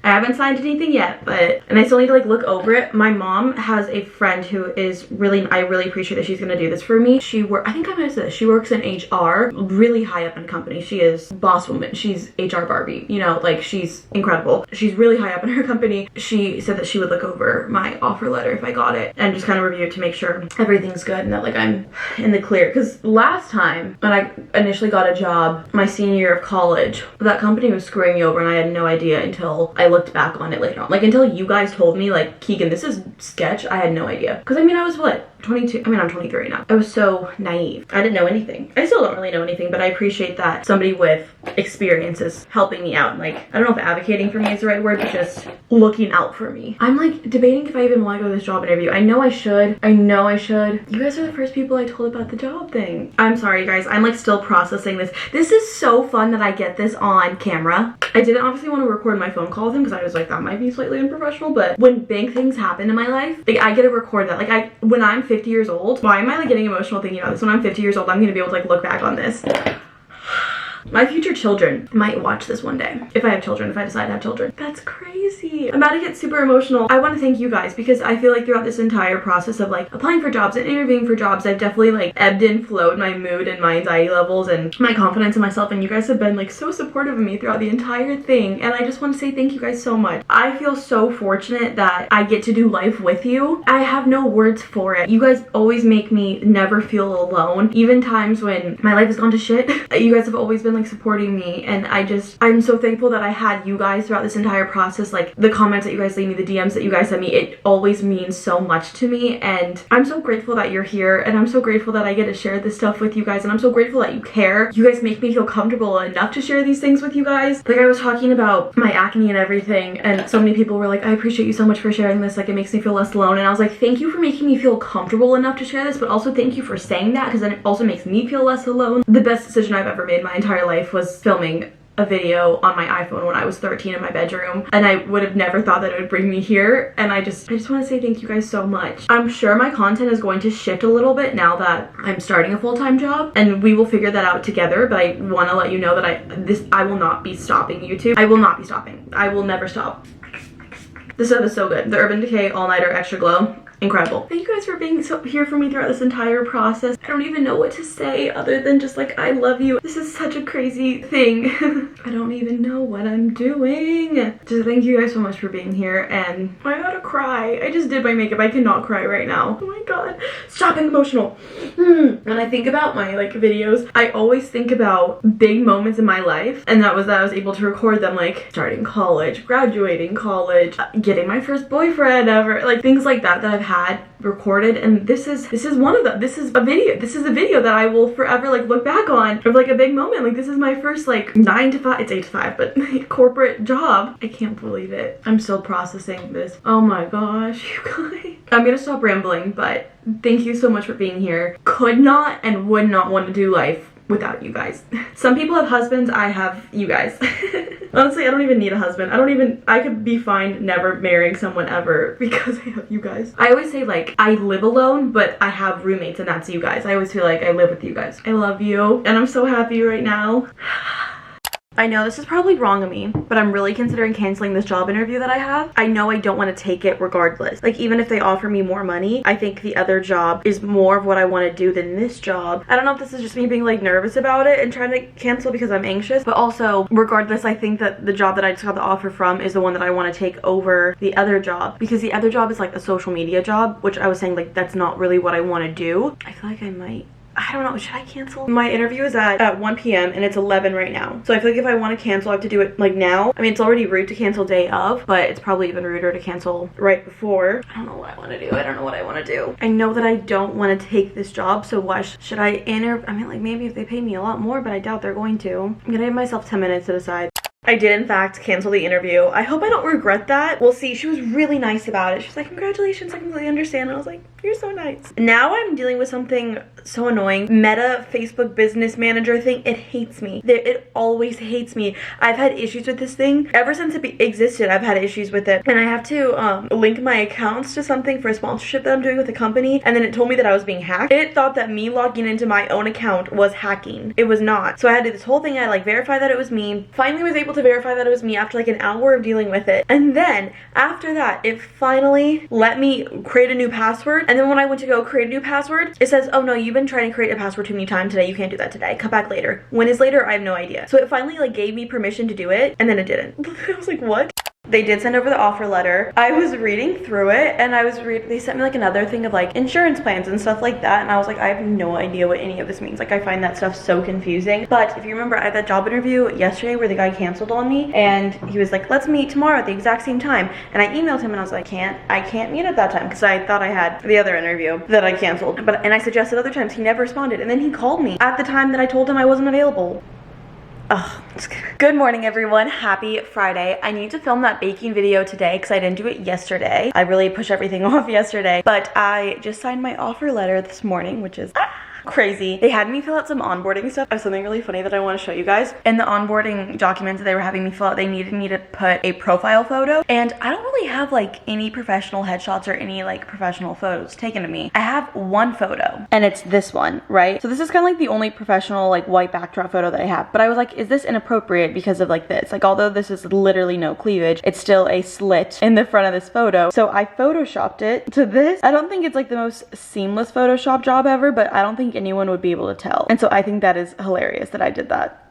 Speaker 1: I haven't signed anything yet, and I still need to like look over it. My mom has a friend who is really, I really appreciate that she's gonna do this for me. I think I might have said this, she works in HR, really high up in the company. She is boss woman, she's HR Barbie, you know, like she's incredible. She's really high up in her company. She said that she would look over my offer letter if I got it and just kind of review it to make sure everything's good and that like I'm in the clear. Because last time when I initially got a job, my senior year of college, that company was screwing me over and I had no idea until I looked back on it later on. Like until you guys told me like, Keegan, this is sketch, I had no idea. Because I mean, I was what, 22. I mean, I'm 23 now. I was so naive. I didn't know anything. I still don't really know anything, but I appreciate that somebody with experience is helping me out. Like, I don't know if advocating for me is the right word, but just looking out for me. I'm like debating if I even want to go to this job interview. I know I should. I know I should. You guys are the first people I told about the job thing. I'm sorry, guys. I'm like still processing this. This is so fun that I get this on camera. I didn't obviously want to record my phone call with him because I was like, that might be slightly unprofessional, but when big things happen in my life, like I get to record that. Like when I'm 50 years old, why am I like getting emotional thinking about this? When I'm 50 years old, I'm gonna be able to like look back on this. My future children might watch this one day. If I have children, if I decide to have children. That's crazy. I'm about to get super emotional. I want to thank you guys because I feel like throughout this entire process of like applying for jobs and interviewing for jobs, I've definitely like ebbed and flowed my mood and my anxiety levels and my confidence in myself, and you guys have been like so supportive of me throughout the entire thing, and I just want to say thank you guys so much. I feel so fortunate that I get to do life with you. I have no words for it. You guys always make me never feel alone. Even times when my life has gone to shit, you guys have always been like supporting me, and I'm so thankful that I had you guys throughout this entire process. Like the comments that you guys leave me, the DMs that you guys send me, it always means so much to me, and I'm so grateful that you're here, and I'm so grateful that I get to share this stuff with you guys, and I'm so grateful that you care. You guys make me feel comfortable enough to share these things with you guys. Like I was talking about my acne and everything, and so many people were like, I appreciate you so much for sharing this, like it makes me feel less alone, and I was like, thank you for making me feel comfortable enough to share this, but also thank you for saying that because then it also makes me feel less alone. The best decision I've ever made in my entire life was filming a video on my iPhone when I was 13 in my bedroom, and I would have never thought that it would bring me here, and I just want to say thank you guys so much. I'm sure my content is going to shift a little bit now that I'm starting a full-time job, and we will figure that out together, but I want to let you know that I will not be stopping YouTube. I will not be stopping. I will never stop. This stuff is so good. The Urban Decay All-Nighter Extra Glow. Incredible. Thank you guys for being so here for me throughout this entire process. I don't even know what to say other than just like, I love you. This is such a crazy thing. I don't even know what I'm doing. Just thank you guys so much for being here, and I gotta cry. I just did my makeup. I cannot cry right now. Oh my god. Stop being emotional. When I think about my like videos, I always think about big moments in my life, and that was that I was able to record them, like starting college, graduating college, getting my first boyfriend ever, like things like that I've had recorded, and this is one of them. This is a video that I will forever like look back on of like a big moment. Like this is my first like 9 to 5, it's 8 to 5, but corporate job. I can't believe it. I'm still processing this. Oh my gosh, you guys. I'm gonna stop rambling, but thank you so much for being here. Could not and would not want to do life without you guys. Some people have husbands, I have you guys. Honestly, I don't even need a husband. I could be fine never marrying someone ever because I have you guys. I always say like, I live alone, but I have roommates, and that's you guys. I always feel like I live with you guys. I love you, and I'm so happy right now. I know this is probably wrong of me, but I'm really considering canceling this job interview that I have. I know I don't want to take it regardless. Like even if they offer me more money, I think the other job is more of what I want to do than this job. I don't know if this is just me being like nervous about it and trying to cancel because I'm anxious, but also regardless, I think that the job that I just got the offer from is the one that I want to take over the other job, because the other job is like a social media job, which I was saying like that's not really what I want to do. I feel like I might. I don't know, should I cancel? My interview is at 1 p.m. and it's 11 right now. So I feel like if I want to cancel, I have to do it like now. I mean, it's already rude to cancel day of, but it's probably even ruder to cancel right before. I don't know what I want to do. I don't know what I want to do. I know that I don't want to take this job, so why should I I mean, like maybe if they pay me a lot more, but I doubt they're going to. I'm gonna give myself 10 minutes to decide. I did in fact cancel the interview. I hope I don't regret that. We'll see. She was really nice about it. She was like, congratulations, I completely understand. And I was like, you're so nice. Now I'm dealing with something so annoying. Meta Facebook business manager thing. It hates me. It always hates me. I've had issues with this thing. Ever since it existed, I've had issues with it. And I have to link my accounts to something for a sponsorship that I'm doing with a company. And then it told me that I was being hacked. It thought that me logging into my own account was hacking. It was not. So I had to do this whole thing. I like verify that it was me. Finally was able to verify that it was me after like an hour of dealing with it. And then after that, it finally let me create a new password. And then when I went to go create a new password, it says, oh no, you've been trying to create a password too many times today. You can't do that today. Come back later. When is later? I have no idea. So it finally like gave me permission to do it, and then it didn't. I was like, what? They did send over the offer letter. I was reading through it and they sent me like another thing of like insurance plans and stuff like that, and I was like, I have no idea what any of this means. Like, I find that stuff so confusing. But if you remember, I had that job interview yesterday where the guy canceled on me, and he was like, let's meet tomorrow at the exact same time. And I emailed him and I was like, I can't meet at that time, because I thought I had the other interview that I canceled. And I suggested other times. He never responded, and then he called me at the time that I told him I wasn't available. Oh, good morning, everyone. Happy Friday. I need to film that baking video today because I didn't do it yesterday. I really pushed everything off yesterday, but I just signed my offer letter this morning, which is crazy. They had me fill out some onboarding stuff. I have something really funny that I want to show you guys. In the onboarding documents that they were having me fill out, they needed me to put a profile photo, and I don't really have like any professional headshots or any like professional photos taken of me. I have one photo, and it's this one, right? So this is kind of like the only professional like white backdrop photo that I have, but I was like, is this inappropriate because of like this? Like, although this is literally no cleavage, it's still a slit in the front of this photo. So I photoshopped it to this. I don't think it's like the most seamless Photoshop job ever, but I don't think anyone would be able to tell. And so I think that is hilarious that I did that.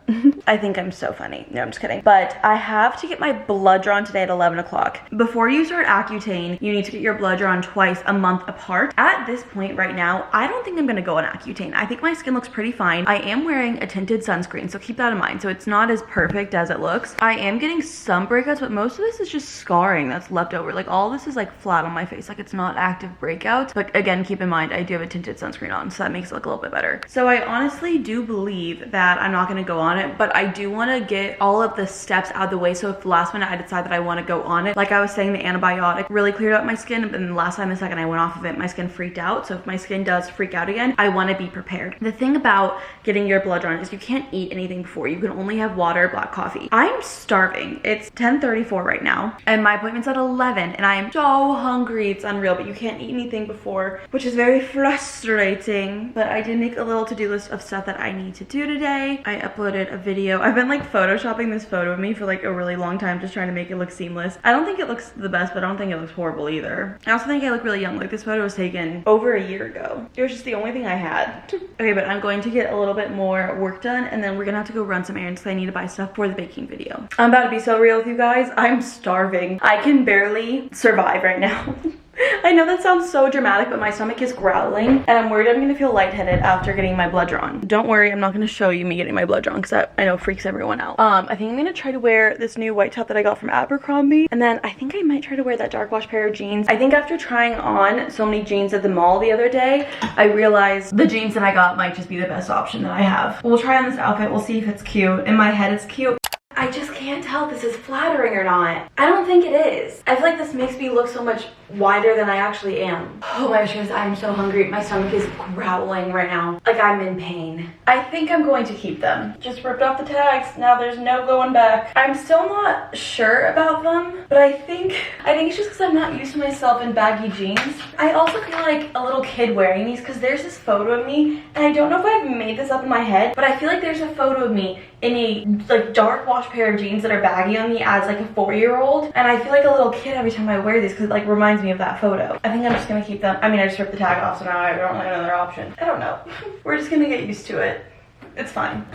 Speaker 1: I think I'm so funny. No, I'm just kidding. But I have to get my blood drawn today at 11 o'clock. Before you start Accutane, you need to get your blood drawn twice a month apart. At this point right now, I don't think I'm gonna go on Accutane. I think my skin looks pretty fine. I am wearing a tinted sunscreen, so keep that in mind. So it's not as perfect as it looks. I am getting some breakouts, but most of this is just scarring that's left over. Like, all this is like flat on my face. Like, it's not active breakouts. But again, keep in mind, I do have a tinted sunscreen on, so that makes it look a little bit better. So I honestly do believe that I'm not gonna go on it, but I do want to get all of the steps out of the way, so if last minute I decide that I want to go on it, like I was saying, the antibiotic really cleared up my skin, but then the second I went off of it, my skin freaked out. So if my skin does freak out again, I want to be prepared. The thing about getting your blood drawn is you can't eat anything before. You can only have water, black coffee. I'm starving. It's 10:34 right now, and my appointment's at 11, and I am so hungry. It's unreal, but you can't eat anything before, which is very frustrating. But I did make a little to-do list of stuff that I need to do today. I uploaded a video. I've been like photoshopping this photo of me for like a really long time, just trying to make it look seamless. I don't think it looks the best, but I don't think it looks horrible either. I also think I look really young. Like, this photo was taken over a year ago. It was just the only thing I had. Okay, but I'm going to get a little bit more work done, and then we're gonna have to go run some errands because I need to buy stuff for the baking video. I'm about to be so real with you guys. I'm starving. I can barely survive right now. I know that sounds so dramatic, but my stomach is growling, and I'm worried I'm gonna feel lightheaded after getting my blood drawn. Don't worry, I'm not gonna show you me getting my blood drawn, because that I know freaks everyone out. I think I'm gonna try to wear this new white top that I got from Abercrombie, and then I think I might try to wear that dark wash pair of jeans. I think after trying on so many jeans at the mall the other day, I realized the jeans that I got might just be the best option that I have. We'll try on this outfit, we'll see if it's cute. In my head, it's cute. I just can't tell if this is flattering or not. I don't think it is. I feel like this makes me look so much wider than I actually am. Oh my gosh, guys, I'm so hungry. My stomach is growling right now. Like, I'm in pain. I think I'm going to keep them. Just ripped off the tags. Now there's no going back. I'm still not sure about them, but I think it's just because I'm not used to myself in baggy jeans. I also feel like a little kid wearing these because there's this photo of me, and I don't know if I've made this up in my head, but I feel like there's a photo of me in a like dark wash pair of jeans that are baggy on me as like a 4-year-old, and I feel like a little kid every time I wear these because it like reminds me of that photo. I think I'm just gonna keep them. I mean, I just ripped the tag off, so now I don't have another option. I don't know. We're just gonna get used to it. It's fine.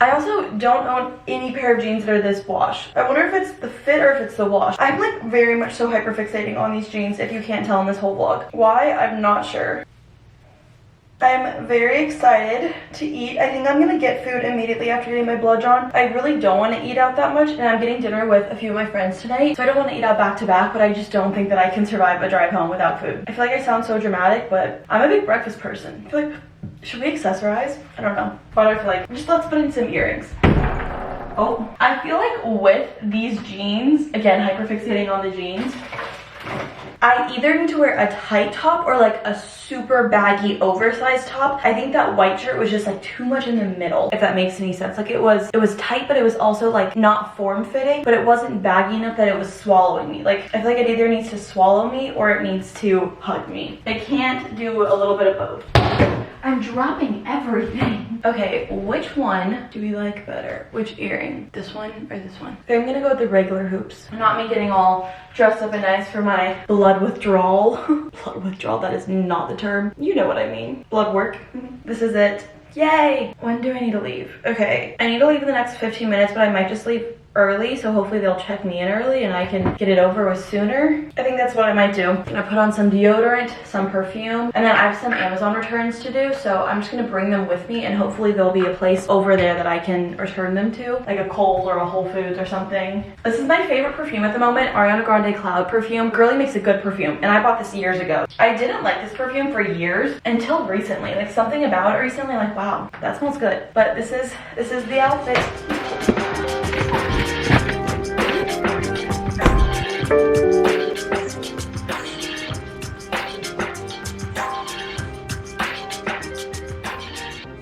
Speaker 1: I also don't own any pair of jeans that are this wash. I wonder if it's the fit or if it's the wash. I'm like very much so hyper fixating on these jeans, if you can't tell in this whole vlog. Why? I'm not sure. I'm very excited to eat. I think I'm gonna get food immediately after getting my blood drawn. I really don't want to eat out that much, and I'm getting dinner with a few of my friends tonight, so I don't want to eat out back to back, but I just don't think that I can survive a drive home without food. I feel like I sound so dramatic, but I'm a big breakfast person. I feel like, should we accessorize? I don't know. Why do I feel like, just let's put in some earrings. Oh, I feel like with these jeans, again, hyperfixating on the jeans, I either need to wear a tight top or like a super baggy oversized top. I think that white shirt was just like too much in the middle, if that makes any sense. Like, it was tight, but it was also like not form-fitting, but it wasn't baggy enough that it was swallowing me. Like, I feel like it either needs to swallow me or it needs to hug me. I can't do a little bit of both. I'm dropping everything. Okay, which one do we like better? Which earring? This one or this one? Okay, I'm gonna go with the regular hoops. Not me getting all dressed up and nice for my blood withdrawal. Blood withdrawal, that is not the term. You know what I mean. Blood work. This is it. Yay! When do I need to leave? Okay, I need to leave in the next 15 minutes, but I might just leave early, so hopefully they'll check me in early and I can get it over with sooner. I think that's what I might do. I'm gonna put on some deodorant, some perfume, and then I have some Amazon returns to do, so I'm just gonna bring them with me and hopefully there'll be a place over there that I can return them to, like a Kohl's or a Whole Foods or something. This is my favorite perfume at the moment, Ariana Grande Cloud perfume. Girly makes a good perfume, and I bought this years ago. I didn't like this perfume for years until recently. Like something about it recently, like wow, that smells good. But this is the outfit.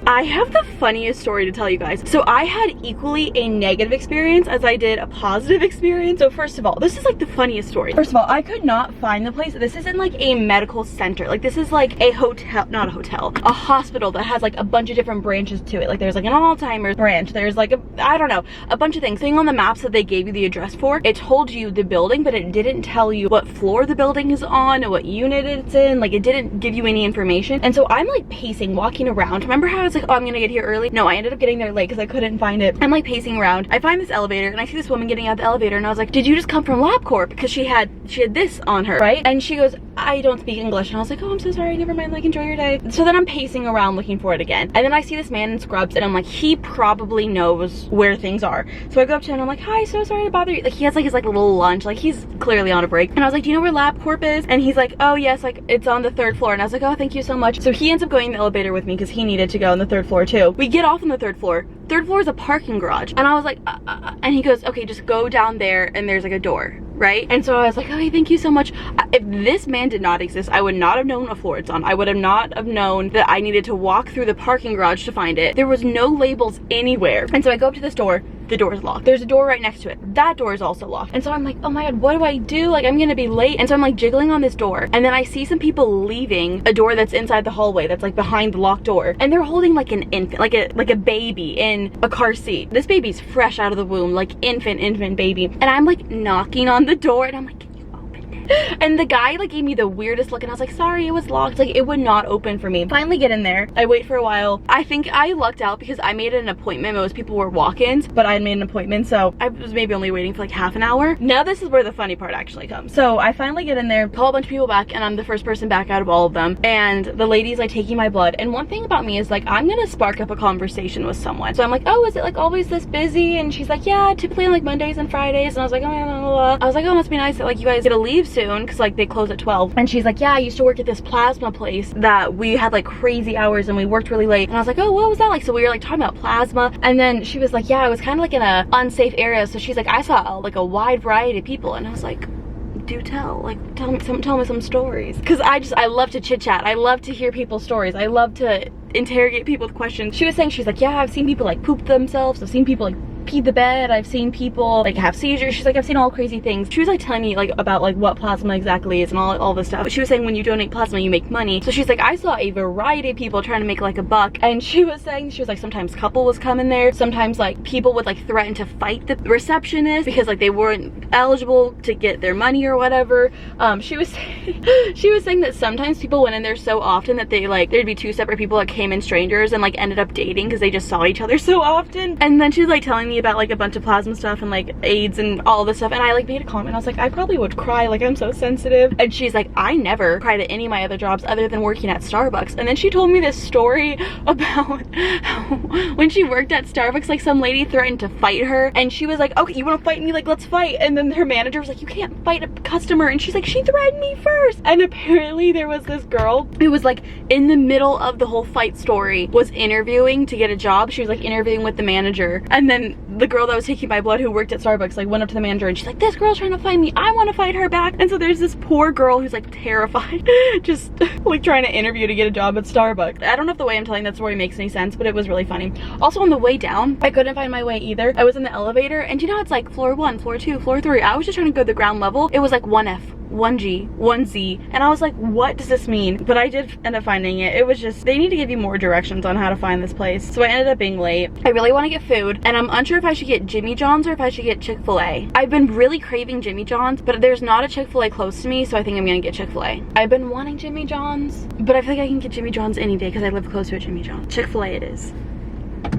Speaker 1: I have the funniest story to tell you guys. So I had equally a negative experience as I did a positive experience. So first of all, this is like the funniest story. First of all, I could not find the place. This isn't like a medical center. Like this is like a hotel, not a hotel, a hospital that has like a bunch of different branches to it. Like there's like an Alzheimer's branch. There's like I don't know, a bunch of things. Thing on the maps that they gave you the address for, it told you the building, but it didn't tell you what floor the building is on or what unit it's in. Like it didn't give you any information. And so I'm like pacing, walking around. Remember how I was like, oh, I'm gonna get here early? No, I ended up getting there late because I couldn't find it. I'm like pacing around. I find this elevator and I see this woman getting out the elevator and I was like, did you just come from LabCorp? Because she had this on her, right? And she goes, I don't speak English. And I was like, oh, I'm so sorry, never mind, like enjoy your day. So then I'm pacing around looking for it again. And then I see this man in scrubs and I'm like, he probably knows where things are. So I go up to him and I'm like, hi, so sorry to bother you. Like he has like his like little lunch, like he's clearly on a break. And I was like, do you know where LabCorp is? And he's like, oh yes, like it's on the 3rd floor. And I was like, oh, thank you so much. So he ends up going in the elevator with me because he needed to go on the 3rd floor too. We get off on the 3rd floor. 3rd floor is a parking garage. And I was like, and he goes, okay, just go down there and there's like a door, right? And so I was like, okay, thank you so much. If this man did not exist, I would not have known what floor it's on. I would have not have known that I needed to walk through the parking garage to find it. There was no labels anywhere. And so I go up to this door. The door is locked. There's a door right next to it. That door is also locked. And so I'm like, oh my god, what do I do? Like I'm gonna be late. And so I'm like jiggling on this door. And then I see some people leaving a door that's inside the hallway that's like behind the locked door. And they're holding like an infant, like a baby in a car seat. This baby's fresh out of the womb, like infant baby. And I'm like knocking on the door and I'm like, and the guy like gave me the weirdest look and I was like, sorry, it was locked. Like it would not open for me. Finally get in there. I wait for a while. I think I lucked out because I made an appointment. Most people were walk-ins, but I had made an appointment, so I was maybe only waiting for like half an hour. Now this is where the funny part actually comes. So I finally get in there, call a bunch of people back, and I'm the first person back out of all of them. And the lady's like taking my blood. And one thing about me is like, I'm gonna spark up a conversation with someone. So I'm like, oh, is it like always this busy? And she's like, yeah, typically on like Mondays and Fridays. And I was like, oh, blah, blah, blah. I was like, oh, it must be nice that like you guys get to leave soon because like they close at 12. And she's like, yeah, I used to work at this plasma place that we had like crazy hours and we worked really late. And I was like, oh, what was that like? So we were like talking about plasma. And then she was like, yeah, it was kind of like in a unsafe area. So she's like, I saw like a wide variety of people. And I was like, do tell, like tell me some stories, because I love to chit chat. I love to hear people's stories. I love to interrogate people with questions. She was saying, she's like, yeah, I've seen people like poop themselves. I've seen people like pee the bed. I've seen people like have seizures. She's like, I've seen all crazy things. She was like telling me like about like what plasma exactly is and all this stuff. But she was saying when you donate plasma you make money. So she's like, I saw a variety of people trying to make like a buck. And she was saying, she was like, sometimes couple was coming there, sometimes like people would like threaten to fight the receptionist because like they weren't eligible to get their money or whatever. She was saying that sometimes people went in there so often that they like there'd be 2 separate people that came in strangers and like ended up dating because they just saw each other so often. And then she's like telling me about like a bunch of plasma stuff and like AIDS and all this stuff, and I like made a comment. I was like, I probably would cry, like I'm so sensitive. And she's like, I never cried at any of my other jobs other than working at Starbucks. And then she told me this story about how when she worked at Starbucks, like some lady threatened to fight her, and she was like, okay, you want to fight me? Like let's fight. And then her manager was like, you can't fight a customer. And she's like, she threatened me first. And apparently there was this girl who was like in the middle of the whole fight story, was interviewing to get a job. She was like interviewing with the manager, and then the girl that was taking my blood who worked at Starbucks like went up to the manager and she's like, this girl's trying to fight me, I want to fight her back. And so there's this poor girl who's like terrified just like trying to interview to get a job at Starbucks. I don't know if the way I'm telling that story makes any sense, but it was really funny. Also on the way down, I couldn't find my way either. I was in the elevator and you know it's like floor 1, floor 2, floor 3. I was just trying to go to the ground level. It was like 1F, 1G, 1Z, and I was like, what does this mean? But I did end up finding it. It was just, they need to give you more directions on how to find this place. So I ended up being late. I really want to get food and I'm unsure if I should get Jimmy John's or if I should get Chick-fil-A. I've been really craving Jimmy John's, but there's not a Chick-fil-A close to me, so I think I'm gonna get Chick-fil-A. I've been wanting Jimmy John's, but I feel like I can get Jimmy John's any day because I live close to a Jimmy John's. Chick-fil-A it is.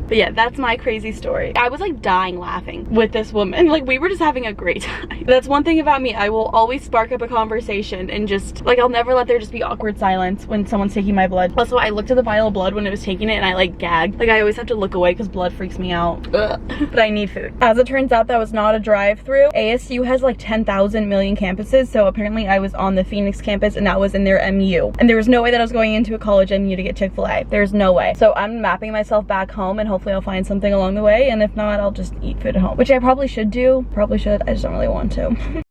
Speaker 1: But yeah, that's my crazy story. I was like dying laughing with this woman. Like, we were just having a great time. That's one thing about me. I will always spark up a conversation and just like, I'll never let there just be awkward silence when someone's taking my blood. Also, I looked at the vial of blood when it was taking it and I like gagged. Like, I always have to look away because blood freaks me out. Ugh. But I need food. As it turns out, that was not a drive-through. ASU has like 10,000 million campuses, so apparently I was on the Phoenix campus and that was in their MU. And there was no way that I was going into a college MU to get Chick-fil-A. There's no way. So I'm mapping myself back home and hopefully I'll find something along the way, and if not, I'll just eat food at home, which I probably should do. Probably should. I just don't really want to.